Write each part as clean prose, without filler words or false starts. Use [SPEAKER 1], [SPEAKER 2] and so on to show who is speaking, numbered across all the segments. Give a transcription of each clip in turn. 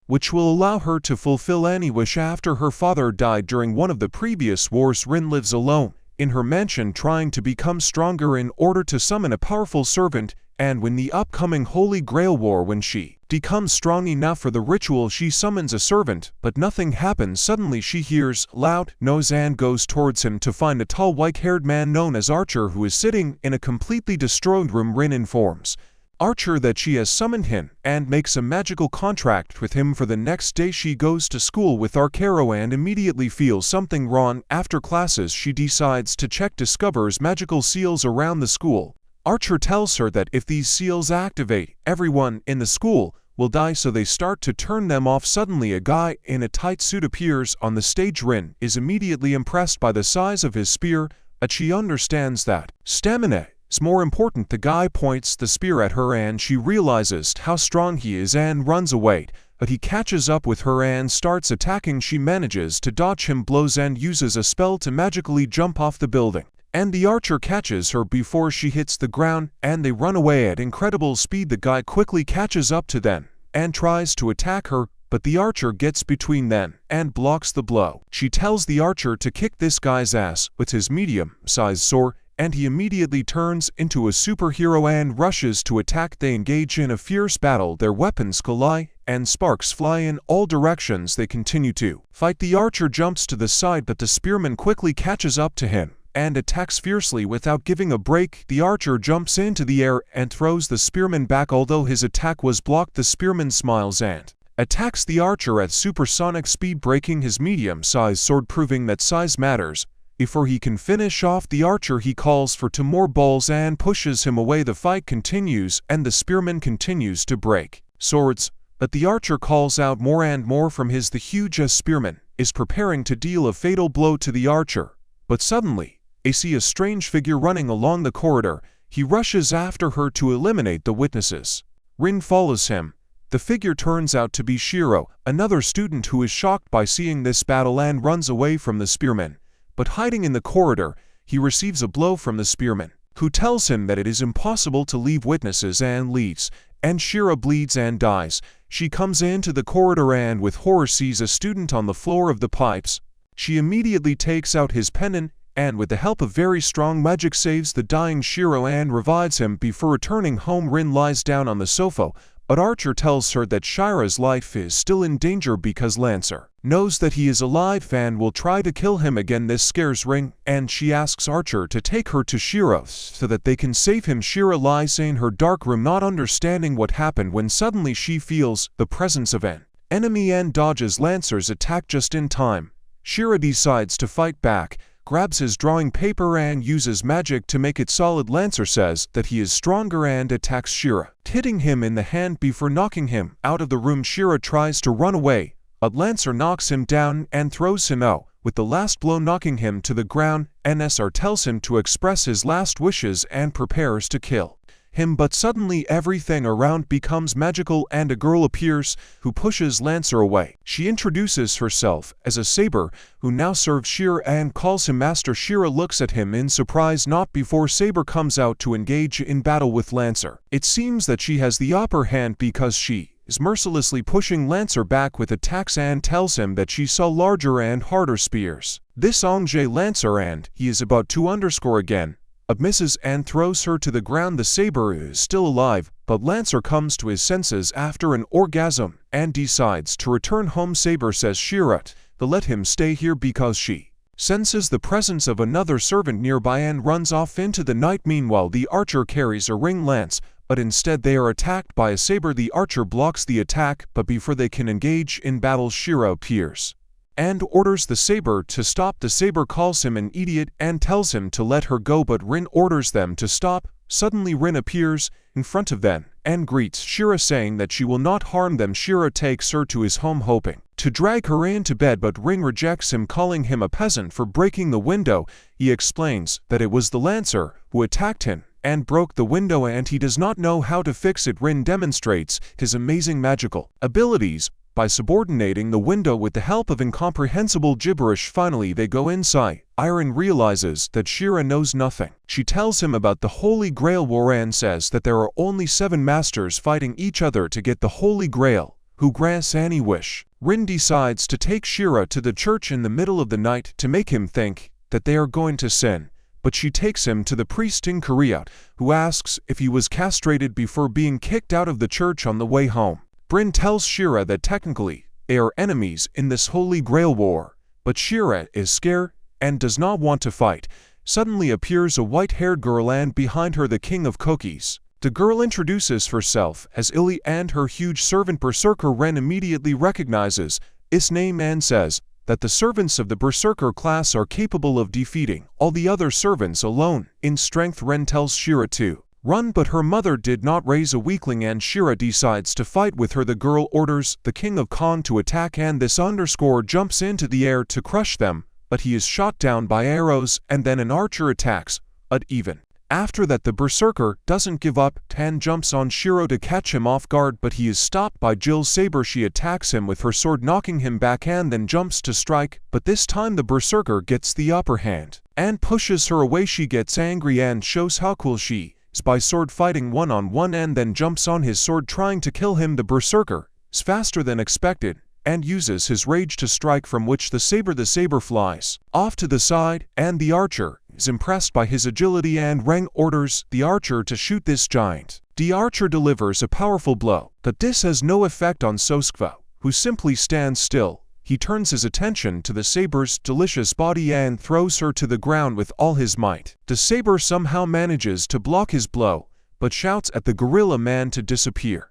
[SPEAKER 1] which will allow her to fulfill any wish. After her father died during one of the previous wars, Rin lives alone in her mansion trying to become stronger in order to summon a powerful servant, and when the upcoming Holy Grail War, when she becomes strong enough for the ritual, she summons a servant, but nothing happens. Suddenly she hears loud noise and goes towards him to find a tall white-haired man known as Archer who is sitting in a completely destroyed room. Rin informs Archer that she has summoned him and makes a magical contract with him for the next day. She goes to school with Arcaro and immediately feels something wrong. After classes, she decides to check, discovers magical seals around the school. Archer tells her that if these seals activate, everyone in the school will die, so they start to turn them off. Suddenly a guy in a tight suit appears on the stage. Rin is immediately impressed by the size of his spear, but she understands that stamina is more important. The guy points the spear at her and she realizes how strong he is and runs away, but he catches up with her and starts attacking. She manages to dodge him blows and uses a spell to magically jump off the building, and the archer catches her before she hits the ground, and they run away at incredible speed. The guy quickly catches up to them and tries to attack her, but the archer gets between them and blocks the blow. She tells the archer to kick this guy's ass with his medium-sized sword, and he immediately turns into a superhero and rushes to attack. They engage in a fierce battle. Their weapons collide and sparks fly in all directions. They continue to fight. The archer jumps to the side, but the spearman quickly catches up to him and attacks fiercely without giving a break. The archer jumps into the air and throws the spearman back. Although his attack was blocked, the spearman smiles and attacks the archer at supersonic speed, breaking his medium-sized sword, proving that size matters. Before he can finish off the archer, he calls for 2 more balls and pushes him away. The fight continues and the spearman continues to break swords, but the archer calls out more and more from his. The huge spearman is preparing to deal a fatal blow to the archer, but suddenly they see a strange figure running along the corridor. He rushes after her to eliminate the witnesses. Rin follows him. The figure turns out to be Shiro, another student who is shocked by seeing this battle and runs away from the spearman. But hiding in the corridor, he receives a blow from the spearman, who tells him that it is impossible to leave witnesses, and leaves, and Shiro bleeds and dies. She comes into the corridor and with horror sees a student on the floor of the pipes. She immediately takes out his pendant and with the help of very strong magic saves the dying Shiro and revives him. Before returning home, Rin lies down on the sofa, but Archer tells her that Shira's life is still in danger because Lancer knows that he is alive and will try to kill him again. This scares Rin, and she asks Archer to take her to Shiro so that they can save him. Shira lies in her dark room, not understanding what happened, when suddenly she feels the presence of an enemy and dodges Lancer's attack just in time. Shira decides to fight back, grabs his drawing paper and uses magic to make it solid. Lancer says that he is stronger and attacks Shira, hitting him in the hand before knocking him out of the room. Shira tries to run away, but Lancer knocks him down and throws him out, with the last blow knocking him to the ground. NSR tells him to express his last wishes and prepares to kill him, but suddenly everything around becomes magical and a girl appears who pushes Lancer away. She introduces herself as a saber who now serves Shira and calls him master. Shira looks at him in surprise, not before Saber comes out to engage in battle with Lancer. It seems that she has the upper hand because she is mercilessly pushing Lancer back with attacks and tells him that she saw larger and harder spears. This engages Lancer and he is about to underscore again, misses and throws her to the ground. The saber is still alive, but Lancer comes to his senses after an orgasm and decides to return home. Saber says Shira to let him stay here because she senses the presence of another servant nearby and runs off into the night. Meanwhile, the archer carries a ring lance, but instead they are attacked by a saber. The archer blocks the attack, but before they can engage in battle, Shira appears and orders the saber to stop. The saber calls him an idiot and tells him to let her go, but Rin orders them to stop. Suddenly Rin appears in front of them and greets Shira, saying that she will not harm them. Shira takes her to his home, hoping to drag her into bed, but Rin rejects him, calling him a peasant for breaking the window. He explains that it was the Lancer who attacked him and broke the window and he does not know how to fix it. Rin demonstrates his amazing magical abilities by subordinating the window with the help of incomprehensible gibberish. Finally, they go inside. Iron realizes that Shira knows nothing. She tells him about the Holy Grail War and says that there are only 7 masters fighting each other to get the Holy Grail. who grants any wish. Rin decides to take Shira to the church in the middle of the night to make him think that they are going to sin, but she takes him to the priest in Korea, who asks if he was castrated before being kicked out of the church on the way home. Rin tells Shira that technically they are enemies in this Holy Grail war, but Shira is scared and does not want to fight. Suddenly appears a white-haired girl and behind her the king of cookies. The girl introduces herself as Illy and her huge servant Berserker Ren immediately recognizes its name and says that the servants of the Berserker class are capable of defeating all the other servants alone in strength. Ren tells Shira to run, but her mother did not raise a weakling and Shira decides to fight with her. The girl orders the King of Khan to attack and this underscore jumps into the air to crush them, but he is shot down by arrows and then an archer attacks, but even after that the Berserker doesn't give up and jumps on Shiro to catch him off guard, but he is stopped by Jill's saber. She attacks him with her sword, knocking him back and then jumps to strike, but this time the Berserker gets the upper hand and pushes her away. She gets angry and shows how cool she is by sword fighting one-on-one and then jumps on his sword trying to kill him. The Berserker is faster than expected and uses his rage to strike, from which the saber flies off to the side and the archer is impressed by his agility and Rang orders the archer to shoot this giant. The archer delivers a powerful blow, but this has no effect on Soskva, who simply stands still. He turns his attention to the saber's delicious body and throws her to the ground with all his might. The saber somehow manages to block his blow, but shouts at the gorilla man to disappear.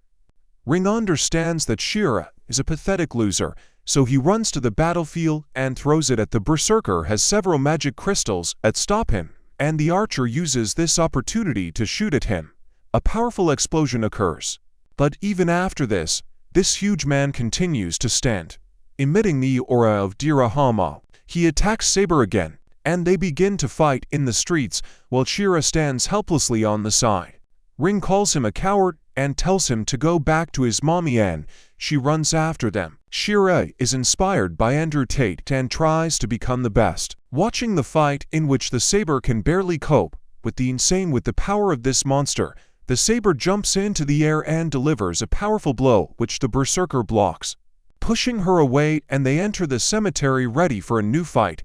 [SPEAKER 1] Ring understands that Shira is a pathetic loser, so he runs to the battlefield and throws it at the Berserker. Has several magic crystals that stop him, and the archer uses this opportunity to shoot at him. A powerful explosion occurs. But even after this huge man continues to stand, emitting the aura of Dirahama. He attacks Saber again, and they begin to fight in the streets while Shira stands helplessly on the side. Ring calls him a coward and tells him to go back to his mommy and she runs after them. Shira is inspired by Andrew Tate and tries to become the best. Watching the fight, in which the saber can barely cope with the power of this monster, the saber jumps into the air and delivers a powerful blow which the Berserker blocks, pushing her away, and they enter the cemetery ready for a new fight.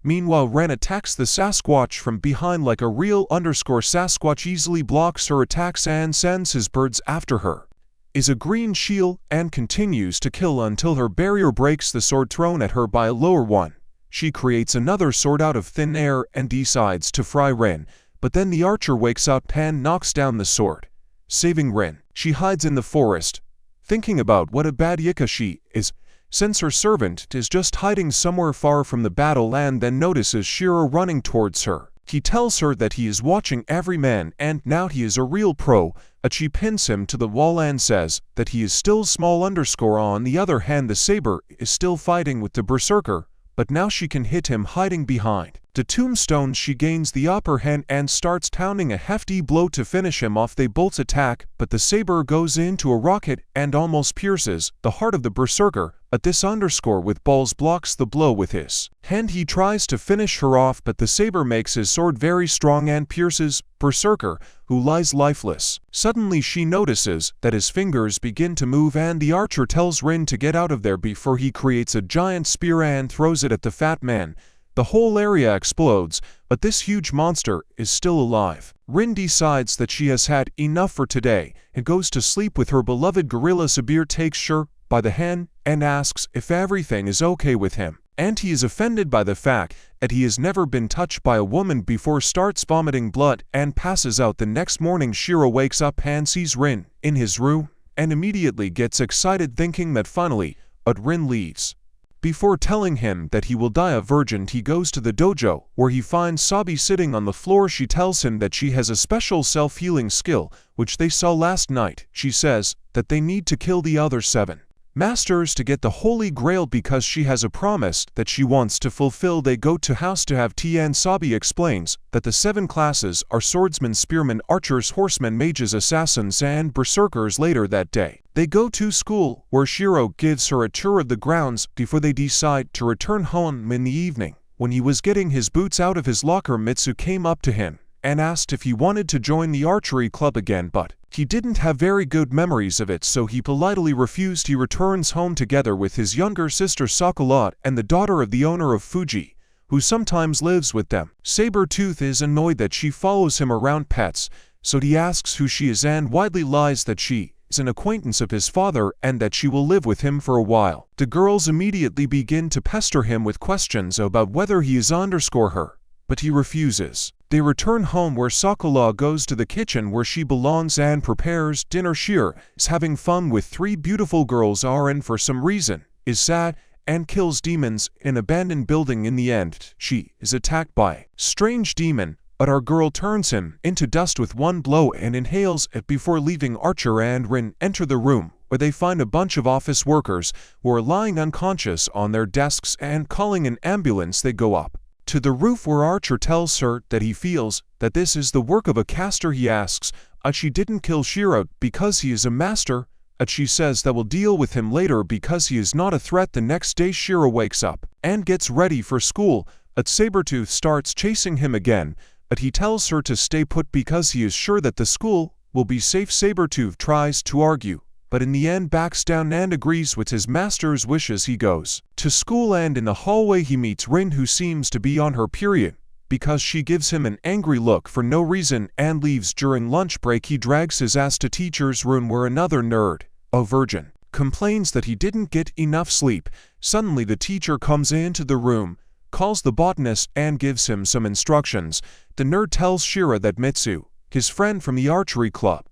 [SPEAKER 1] Meanwhile, Ren attacks the Sasquatch from behind like a real Sasquatch, easily blocks her attacks and sends his birds after her. Is a green shield and continues to kill until her barrier breaks the sword thrown at her by a lower one. She creates another sword out of thin air and decides to fry Ren, but then the archer wakes up and knocks down the sword, saving Ren. She hides in the forest, thinking about what a bad Yika she is, since her servant is just hiding somewhere far from the battle, and then notices Shira running towards her. He tells her that he is watching every man and now he is a real pro, but she pins him to the wall and says that he is still small. On the other hand, the saber is still fighting with the Berserker, but now she can hit him hiding behind the tombstone. She gains the upper hand and starts pounding a hefty blow to finish him off. They both attack, but the saber goes into a rocket and almost pierces the heart of the Berserker, but this with balls blocks the blow with his hand. He tries to finish her off, but the saber makes his sword very strong and pierces Berserker, who lies lifeless. Suddenly she notices that his fingers begin to move, and the archer tells Rin to get out of there before he creates a giant spear and throws it at the fat man. The whole area explodes, but this huge monster is still alive. Rin decides that she has had enough for today and goes to sleep with her beloved gorilla. Sabir takes Shur by the hand and asks if everything is okay with him, and he is offended by the fact that he has never been touched by a woman before, starts vomiting blood and passes out. The next morning, Shiro wakes up and sees Rin in his room and immediately gets excited, thinking that finally Rin leaves. Before telling him that he will die a virgin, he goes to the dojo, where he finds Sabi sitting on the floor. She tells him that she has a special self-healing skill, which they saw last night. She says that they need to kill the other 7 masters to get the Holy Grail because she has a promise that she wants to fulfill. They go to house to have tea, and Sabi explains that the 7 classes are swordsmen, spearmen, archers, horsemen, mages, assassins, and berserkers. Later that day, they go to school, where Shiro gives her a tour of the grounds before they decide to return home. In the evening, when he was getting his boots out of his locker, Mitsu came up to him and asked if he wanted to join the archery club again, but he didn't have very good memories of it, so he politely refused. He returns home together with his younger sister Sakura and the daughter of the owner of Fuji, who sometimes lives with them. Sabretooth is annoyed that she follows him around pets, so he asks who she is and widely lies that she is an acquaintance of his father and that she will live with him for a while. The girls immediately begin to pester him with questions about whether he is her, but he refuses. They return home where Sakura goes to the kitchen where she belongs and prepares dinner. Shira is having fun with three beautiful girls. Aren, for some reason, is sad and kills demons in an abandoned building. In the end, she is attacked by a strange demon, but our girl turns him into dust with one blow and inhales it before leaving. Archer and Rin enter the room, where they find a bunch of office workers who are lying unconscious on their desks, and calling an ambulance they go up to the roof where Archer tells her that he feels that this is the work of a caster. He asks she didn't kill Shira because he is a master, she says that will deal with him later because he is not a threat. The next day Shira wakes up and gets ready for school, Sabretooth starts chasing him again, but he tells her to stay put because he is sure that the school will be safe. Sabretooth tries to argue, but in the end backs down and agrees with his master's wishes. He goes to school, and in the hallway he meets Rin, who seems to be on her period because she gives him an angry look for no reason and leaves. During lunch break he drags his ass to teacher's room where another nerd, a virgin, complains that he didn't get enough sleep. Suddenly the teacher comes into the room, calls the botanist and gives him some instructions. The nerd tells Shira that Mitsu, his friend from the archery club,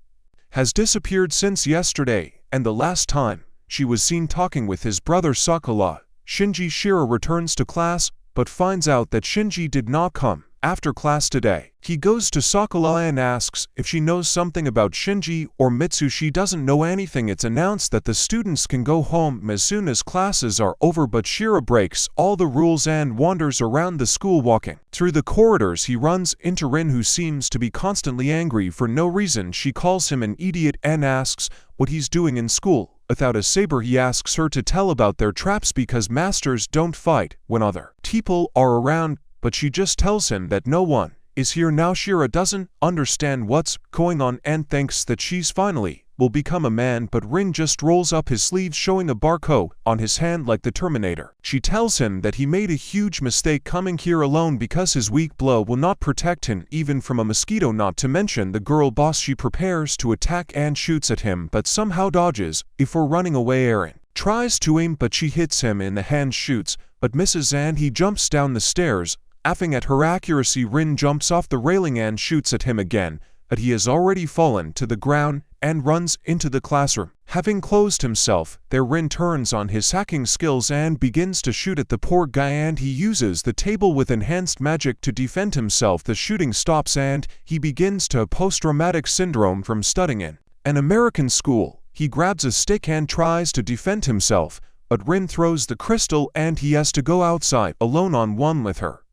[SPEAKER 1] has disappeared since yesterday, and the last time she was seen talking with his brother Sakura. Shinji. Shira returns to class, but finds out that Shinji did not come after class today. He goes to Sakura and asks if she knows something about Shinji or Mitsu. She doesn't know anything. It's announced that the students can go home as soon as classes are over, but Shira breaks all the rules and wanders around the school. Walking through the corridors he runs into Rin, who seems to be constantly angry for no reason. She calls him an idiot and asks what he's doing in school. Without a saber, he asks her to tell about their traps because masters don't fight when other people are around, but she just tells him that no one is here now. Shira doesn't understand what's going on and thinks that she's finally will become a man, but Rin just rolls up his sleeves, showing a barcode on his hand like the Terminator. She tells him that he made a huge mistake coming here alone because his weak blow will not protect him even from a mosquito, not to mention the girl boss. She prepares to attack and shoots at him, but somehow dodges before running away. Eren tries to aim, but she hits him in the hand, shoots, but misses, and he jumps down the stairs. Laughing at her accuracy, Rin jumps off the railing and shoots at him again, but he has already fallen to the ground and runs into the classroom. Having closed himself there, Rin turns on his hacking skills and begins to shoot at the poor guy, and he uses the table with enhanced magic to defend himself. The shooting stops and he begins to have post-traumatic syndrome from studying in an American school. He grabs a stick and tries to defend himself, but Rin throws the crystal and he has to go outside alone on one with her.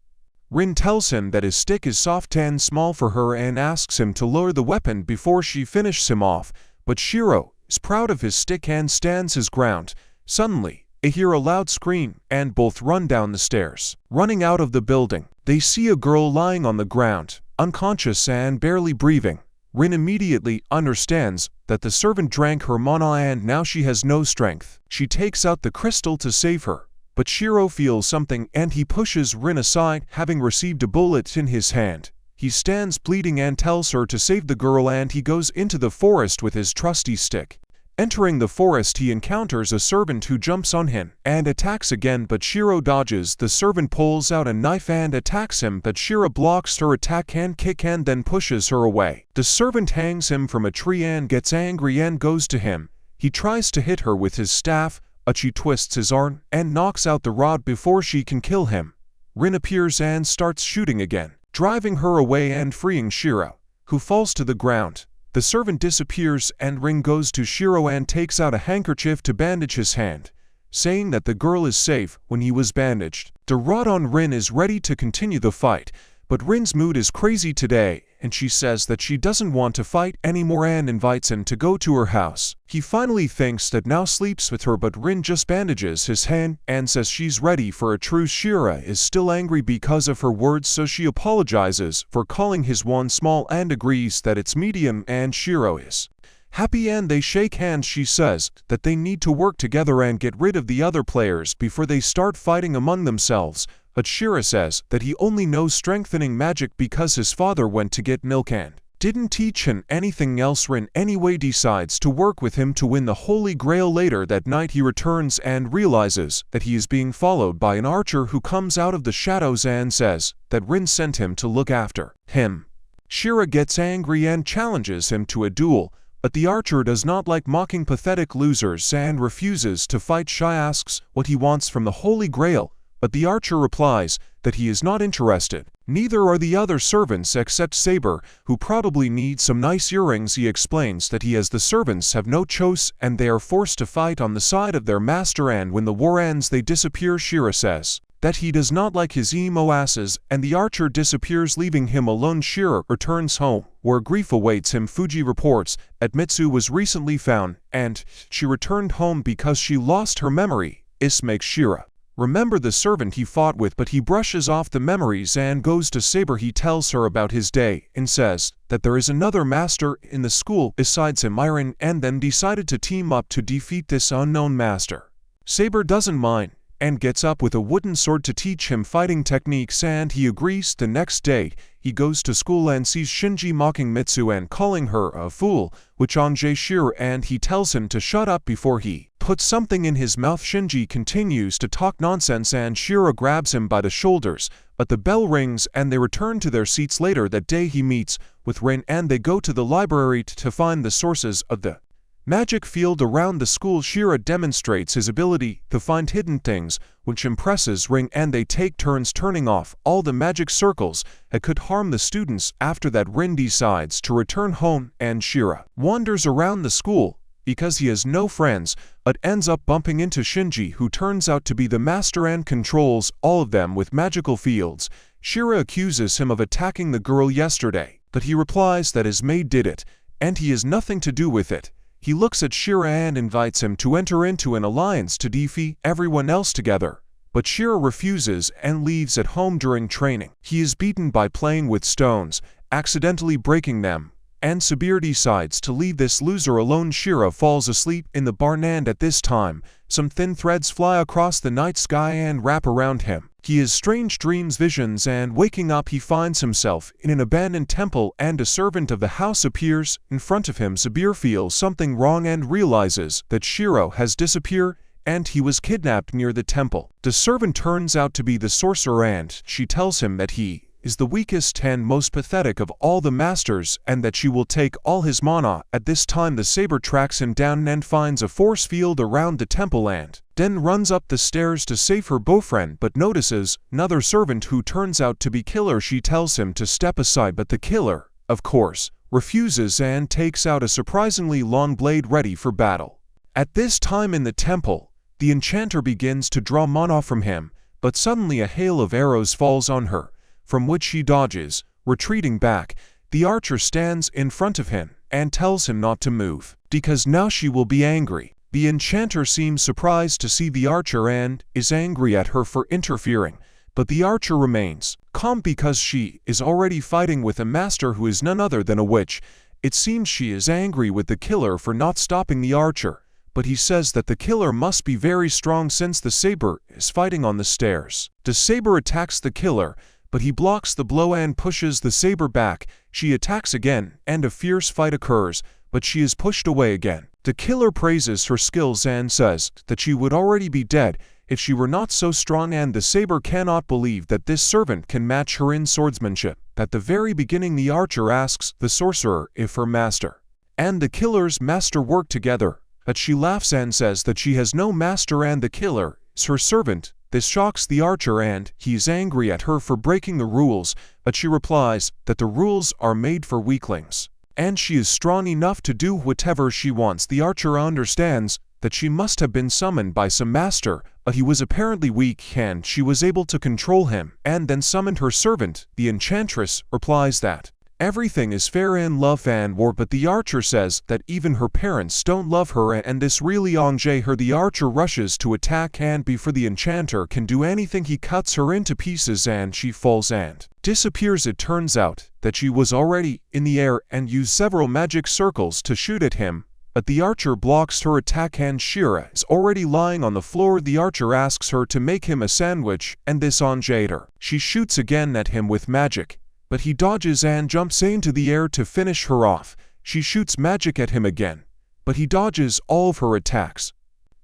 [SPEAKER 1] Rin tells him that his stick is soft and small for her and asks him to lower the weapon before she finishes him off, but Shiro is proud of his stick and stands his ground. Suddenly, they hear a loud scream and both run down the stairs. Running out of the building, they see a girl lying on the ground, unconscious and barely breathing. Rin immediately understands that the servant drank her mana and now she has no strength. She takes out the crystal to save her, but Shiro feels something and he pushes Rin aside, having received a bullet in his hand. He stands bleeding and tells her to save the girl, and he goes into the forest with his trusty stick. Entering the forest, he encounters a servant who jumps on him and attacks again, but Shiro dodges. The servant pulls out a knife and attacks him, but Shiro blocks her attack and kick and then pushes her away. The servant hangs him from a tree and gets angry and goes to him. He tries to hit her with his staff, but she twists his arm and knocks out the rod before she can kill him. Rin appears and starts shooting again, driving her away and freeing Shiro, who falls to the ground. The servant disappears and Rin goes to Shiro and takes out a handkerchief to bandage his hand, saying that the girl is safe when he was bandaged. The rod on Rin is ready to continue the fight, But Rin's mood is crazy today, and she says that she doesn't want to fight anymore and invites him to go to her house. He finally thinks that now sleeps with her, but Rin just bandages his hand and says she's ready for a truce. Shira is still angry because of her words, so she apologizes for calling his one small and agrees that it's medium, and Shiro is happy and they shake hands. She says that they need to work together and get rid of the other players before they start fighting among themselves. But Shira says that he only knows strengthening magic because his father went to get milk and didn't teach him anything else. Rin anyway decides to work with him to win the Holy Grail. Later that night he returns and realizes that he is being followed by an archer who comes out of the shadows and says that Rin sent him to look after him. Shira gets angry and challenges him to a duel, but the archer does not like mocking pathetic losers and refuses to fight. She asks what he wants from the Holy Grail, but the archer replies that he is not interested. Neither are the other servants except Saber, who probably needs some nice earrings. He explains that he as the servants have no choice and they are forced to fight on the side of their master, and when the war ends they disappear. Shira says that he does not like his emo asses, and the archer disappears, leaving him alone. Shira returns home, where grief awaits him. Fuji reports that Mitsu was recently found, and she returned home because she lost her memory. This makes Shira remember the servant he fought with, but he brushes off the memories and goes to Saber. He tells her about his day and says that there is another master in the school besides him, Iron, and then decided to team up to defeat this unknown master. Saber doesn't mind and gets up with a wooden sword to teach him fighting techniques, and he agrees. The next day, he goes to school and sees Shinji mocking Mitsu and calling her a fool, which annoys Shira, and he tells him to shut up before he puts something in his mouth. Shinji continues to talk nonsense and Shira grabs him by the shoulders, but the bell rings and they return to their seats. Later that day he meets with Rin and they go to the library to find the sources of the magic field around the school. Shira demonstrates his ability to find hidden things, which impresses Rin, and they take turns turning off all the magic circles that could harm the students. After that, Rin decides to return home and Shira wanders around the school because he has no friends, but ends up bumping into Shinji, who turns out to be the master and controls all of them with magical fields. Shira accuses him of attacking the girl yesterday, but he replies that his maid did it, and he has nothing to do with it. He looks at Shira and invites him to enter into an alliance to defeat everyone else together, but Shira refuses and leaves at home during training. He is beaten by playing with stones, accidentally breaking them, and Sabir decides to leave this loser alone. Shira falls asleep in the barn, and at this time, some thin threads fly across the night sky and wrap around him. He has strange dreams, visions, and waking up he finds himself in an abandoned temple, and a servant of the house appears in front of him. Sabir feels something wrong and realizes that Shiro has disappeared and he was kidnapped near the temple. The servant turns out to be the sorcerer, and she tells him that he is the weakest and most pathetic of all the masters and that she will take all his mana. At this time the Saber tracks him down and finds a force field around the temple and then runs up the stairs to save her boyfriend, but notices another servant who turns out to be Killer. She tells him to step aside, but the Killer, of course, refuses and takes out a surprisingly long blade ready for battle. At this time in the temple, the enchanter begins to draw mana from him, but suddenly a hail of arrows falls on her, from which she dodges. Retreating back, the archer stands in front of him and tells him not to move, because now she will be angry. The enchanter seems surprised to see the archer and is angry at her for interfering, but the archer remains calm because she is already fighting with a master who is none other than a witch. It seems she is angry with the Killer for not stopping the archer, but he says that the Killer must be very strong since the Saber is fighting on the stairs. The Saber attacks the Killer, but he blocks the blow and pushes the Saber back. She attacks again, and a fierce fight occurs, but she is pushed away again. The Killer praises her skills and says that she would already be dead if she were not so strong, and the Saber cannot believe that this servant can match her in swordsmanship. At the very beginning, the archer asks the sorcerer if her master and the Killer's master work together, but she laughs and says that she has no master and the Killer is her servant. This shocks the archer and he is angry at her for breaking the rules, but she replies that the rules are made for weaklings, and she is strong enough to do whatever she wants. The archer understands that she must have been summoned by some master, but he was apparently weak and she was able to control him, and then summoned her servant. The enchantress replies that everything is fair in love and war, but the archer says that even her parents don't love her, and this really engages her. The archer rushes to attack, and before the enchanter can do anything, he cuts her into pieces and she falls and disappears. It turns out that she was already in the air and used several magic circles to shoot at him, but the archer blocks her attack and She-Ra is already lying on the floor. The archer asks her to make him a sandwich, and this engages her. She shoots again at him with magic, but he dodges and jumps into the air to finish her off. She shoots magic at him again, but he dodges all of her attacks.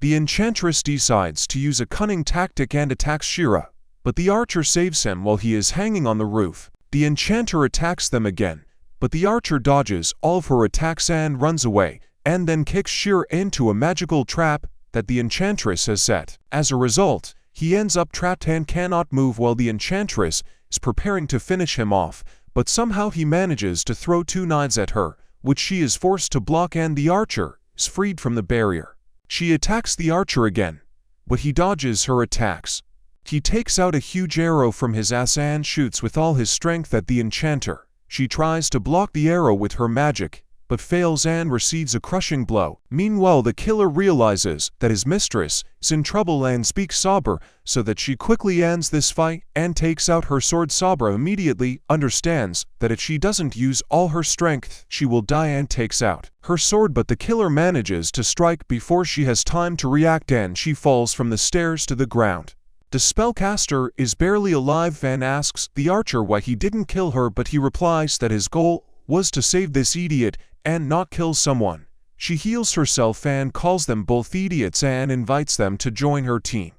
[SPEAKER 1] The enchantress decides to use a cunning tactic and attacks She-Ra, but the archer saves him while he is hanging on the roof. The enchanter attacks them again, but the archer dodges all of her attacks and runs away, and then kicks She-Ra into a magical trap that the enchantress has set. As a result, he ends up trapped and cannot move while the enchantress is preparing to finish him off, but somehow he manages to throw 2 knives at her, which she is forced to block, and the archer is freed from the barrier. She attacks the archer again, but he dodges her attacks. He takes out a huge arrow from his ass and shoots with all his strength at the enchanter. She tries to block the arrow with her magic, but fails and receives a crushing blow. Meanwhile, the killer realizes that his mistress is in trouble and speaks Sabra, so that she quickly ends this fight and takes out her sword. Sabra immediately understands that if she doesn't use all her strength, she will die, and takes out her sword, but the killer manages to strike before she has time to react, and she falls from the stairs to the ground. The spellcaster is barely alive and asks the archer why he didn't kill her, but he replies that his goal was to save this idiot and not kill someone. She heals herself and calls them both idiots and invites them to join her team.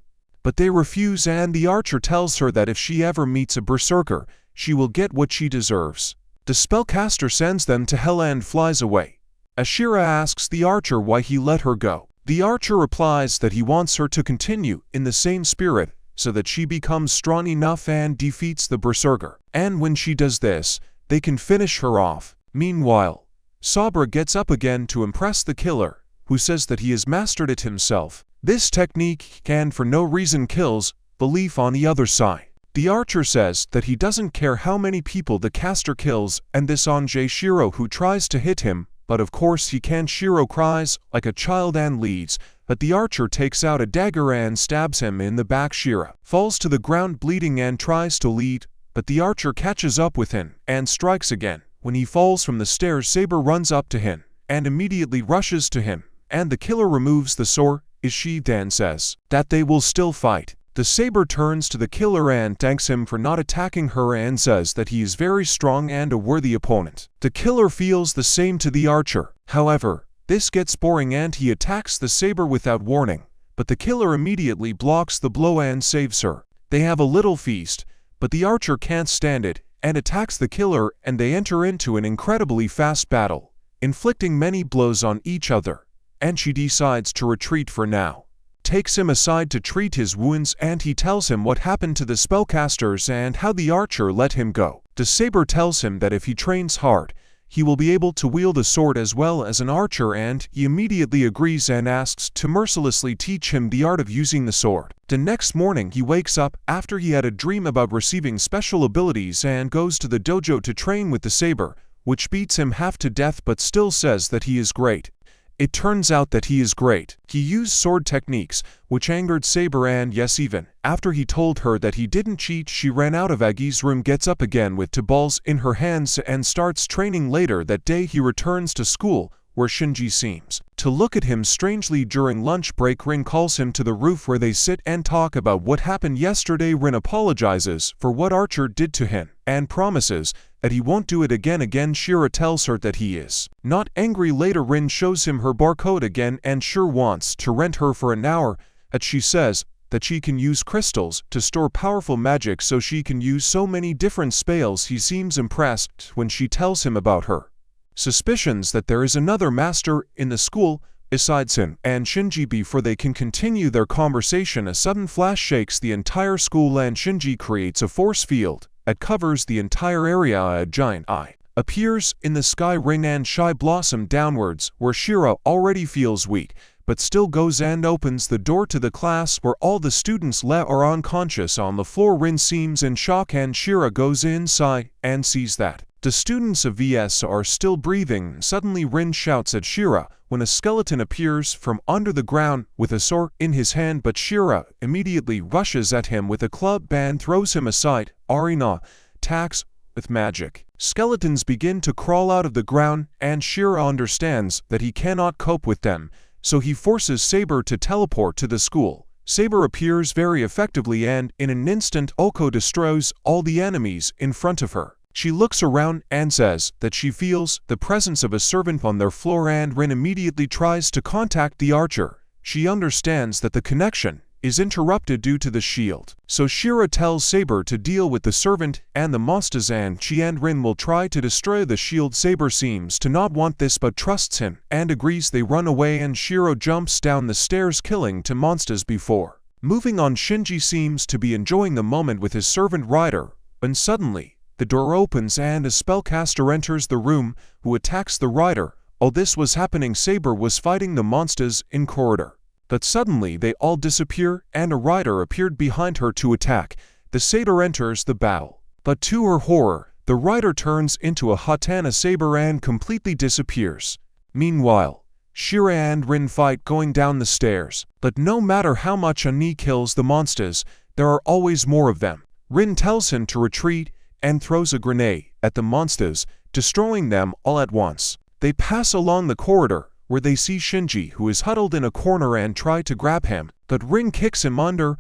[SPEAKER 1] But they refuse, and the archer tells her that if she ever meets a berserker, she will get what she deserves. The spellcaster sends them to hell and flies away. She-Ra asks the archer why he let her go. The archer replies that he wants her to continue in the same spirit so that she becomes strong enough and defeats the berserker. And when she does this, they can finish her off. Meanwhile, Sabra gets up again to impress the killer, who says that he has mastered it himself. This technique can for no reason kills the leaf on the other side. The archer says that he doesn't care how many people the caster kills, and this engages She-Ra, who tries to hit him, but of course he can't. She-Ra cries like a child and leaves, but the archer takes out a dagger and stabs him in the back. She-Ra falls to the ground bleeding and tries to lead, but the archer catches up with him and strikes again. When he falls from the stairs, Saber runs up to him and immediately rushes to him, and the killer removes the sword. She then says that they will still fight. The Saber turns to the killer and thanks him for not attacking her and says that he is very strong and a worthy opponent. The killer feels the same to the archer. However, this gets boring and he attacks the Saber without warning, but the killer immediately blocks the blow and saves her. They have a little feast, but the archer can't stand it and attacks the killer, and they enter into an incredibly fast battle, inflicting many blows on each other, and she decides to retreat for now. Takes him aside to treat his wounds, and he tells him what happened to the spellcasters and how the archer let him go. The Saber tells him that if he trains hard, he will be able to wield a sword as well as an archer, and he immediately agrees and asks to mercilessly teach him the art of using the sword. The next morning he wakes up after he had a dream about receiving special abilities and goes to the dojo to train with the Saber, which beats him half to death but still says that he is great. It turns out that he is great. He used sword techniques, which angered Saber, and yes, even after he told her that he didn't cheat, she ran out of Agi's room, gets up again with 2 balls in her hands and starts training. Later that day he returns to school, where Shinji seems to look at him strangely. During lunch break, Rin calls him to the roof where they sit and talk about what happened yesterday. Rin apologizes for what Archer did to him and promises that he won't do it again. She-Ra tells her that he is not angry. Later Rin shows him her barcode again and sure wants to rent her for an hour, as she says that she can use crystals to store powerful magic so she can use so many different spells. He seems impressed when she tells him about her suspicions that there is another master in the school besides him and Shinji. Before they can continue their conversation, a sudden flash shakes the entire school and Shinji creates a force field that covers the entire area. A giant eye appears in the sky. Ring and Shy blossom downwards, where She-Ra already feels weak, but still goes and opens the door to the class where all the students are unconscious on the floor. Rin seems in shock and Shira goes inside and sees that the students of VS are still breathing. Suddenly Rin shouts at Shira when a skeleton appears from under the ground with a sword in his hand, but Shira immediately rushes at him with a club and throws him aside. Arina attacks with magic. Skeletons begin to crawl out of the ground and Shira understands that he cannot cope with them, so he forces Saber to teleport to the school. Saber appears very effectively and in an instant Oko destroys all the enemies in front of her. She looks around and says that she feels the presence of a servant on their floor, and Rin immediately tries to contact the archer. She understands that the connection is interrupted due to the shield. So Shira tells Saber to deal with the servant and the monsters, and she and Rin will try to destroy the shield. Saber seems to not want this but trusts him and agrees. They run away and Shira jumps down the stairs, killing two monsters before. Moving on, Shinji seems to be enjoying the moment with his servant Rider, when suddenly the door opens and a spellcaster enters the room who attacks the Rider. While this was happening, Saber was fighting the monsters in corridor. But suddenly they all disappear and a Rider appeared behind her to attack. The Satyr enters the battle. But to her horror, the Rider turns into a Hatana Saber and completely disappears. Meanwhile, Shira and Rin fight going down the stairs. But no matter how much Ani kills the monsters, there are always more of them. Rin tells him to retreat and throws a grenade at the monsters, destroying them all at once. They pass along the corridor, where they see Shinji, who is huddled in a corner, and try to grab him, but Rin kicks him under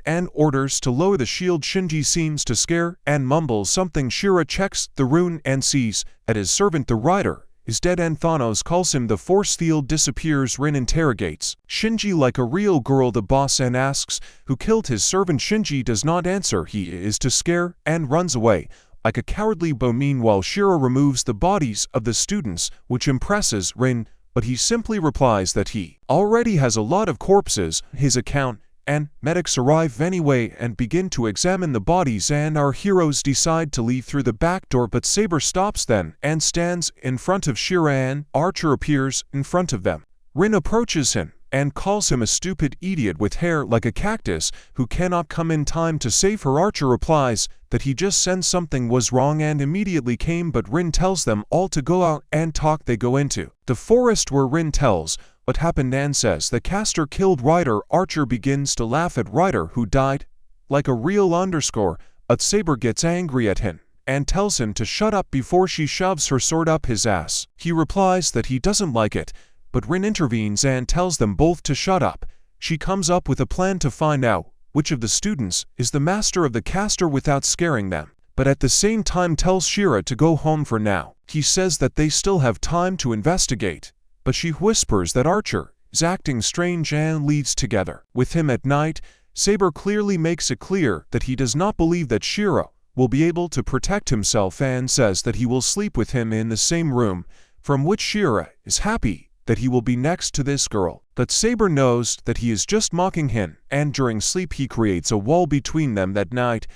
[SPEAKER 1] and orders to lower the shield. Shinji seems to scare and mumbles something. Shira checks the rune and sees that his servant the Rider is dead, and Thanos calls him. The force field disappears. Rin interrogates Shinji like a real girl, the boss, and asks who killed his servant. Shinji does not answer. He is too scared and runs away like a cowardly boy. Meanwhile, Shira removes the bodies of the students, which impresses Rin, but he simply replies that he already has a lot of corpses on his account, and medics arrive anyway and begin to examine the bodies, and our heroes decide to leave through the back door, but Saber stops them and stands in front of Shira, and Archer appears in front of them. Rin approaches him and calls him a stupid idiot with hair like a cactus who cannot come in time to save her. Archer replies that he just sensed something was wrong and immediately came, but Rin tells them all to go out and talk. They go into the forest where Rin tells what happened and says the caster killed Rider. Archer begins to laugh at Rider, who died like a real underscore, but Saber gets angry at him and tells him to shut up before she shoves her sword up his ass. He replies that he doesn't like it, but Rin intervenes and tells them both to shut up. She comes up with a plan to find out which of the students is the master of the caster without scaring them, but at the same time tells Shira to go home for now. He says that they still have time to investigate, but she whispers that Archer is acting strange and leaves together with him at night. Saber clearly makes it clear that he does not believe that Shira will be able to protect himself and says that he will sleep with him in the same room, from which Shira is happy that he will be next to this girl. But Saber knows that he is just mocking him, and during sleep he creates a wall between them. That night,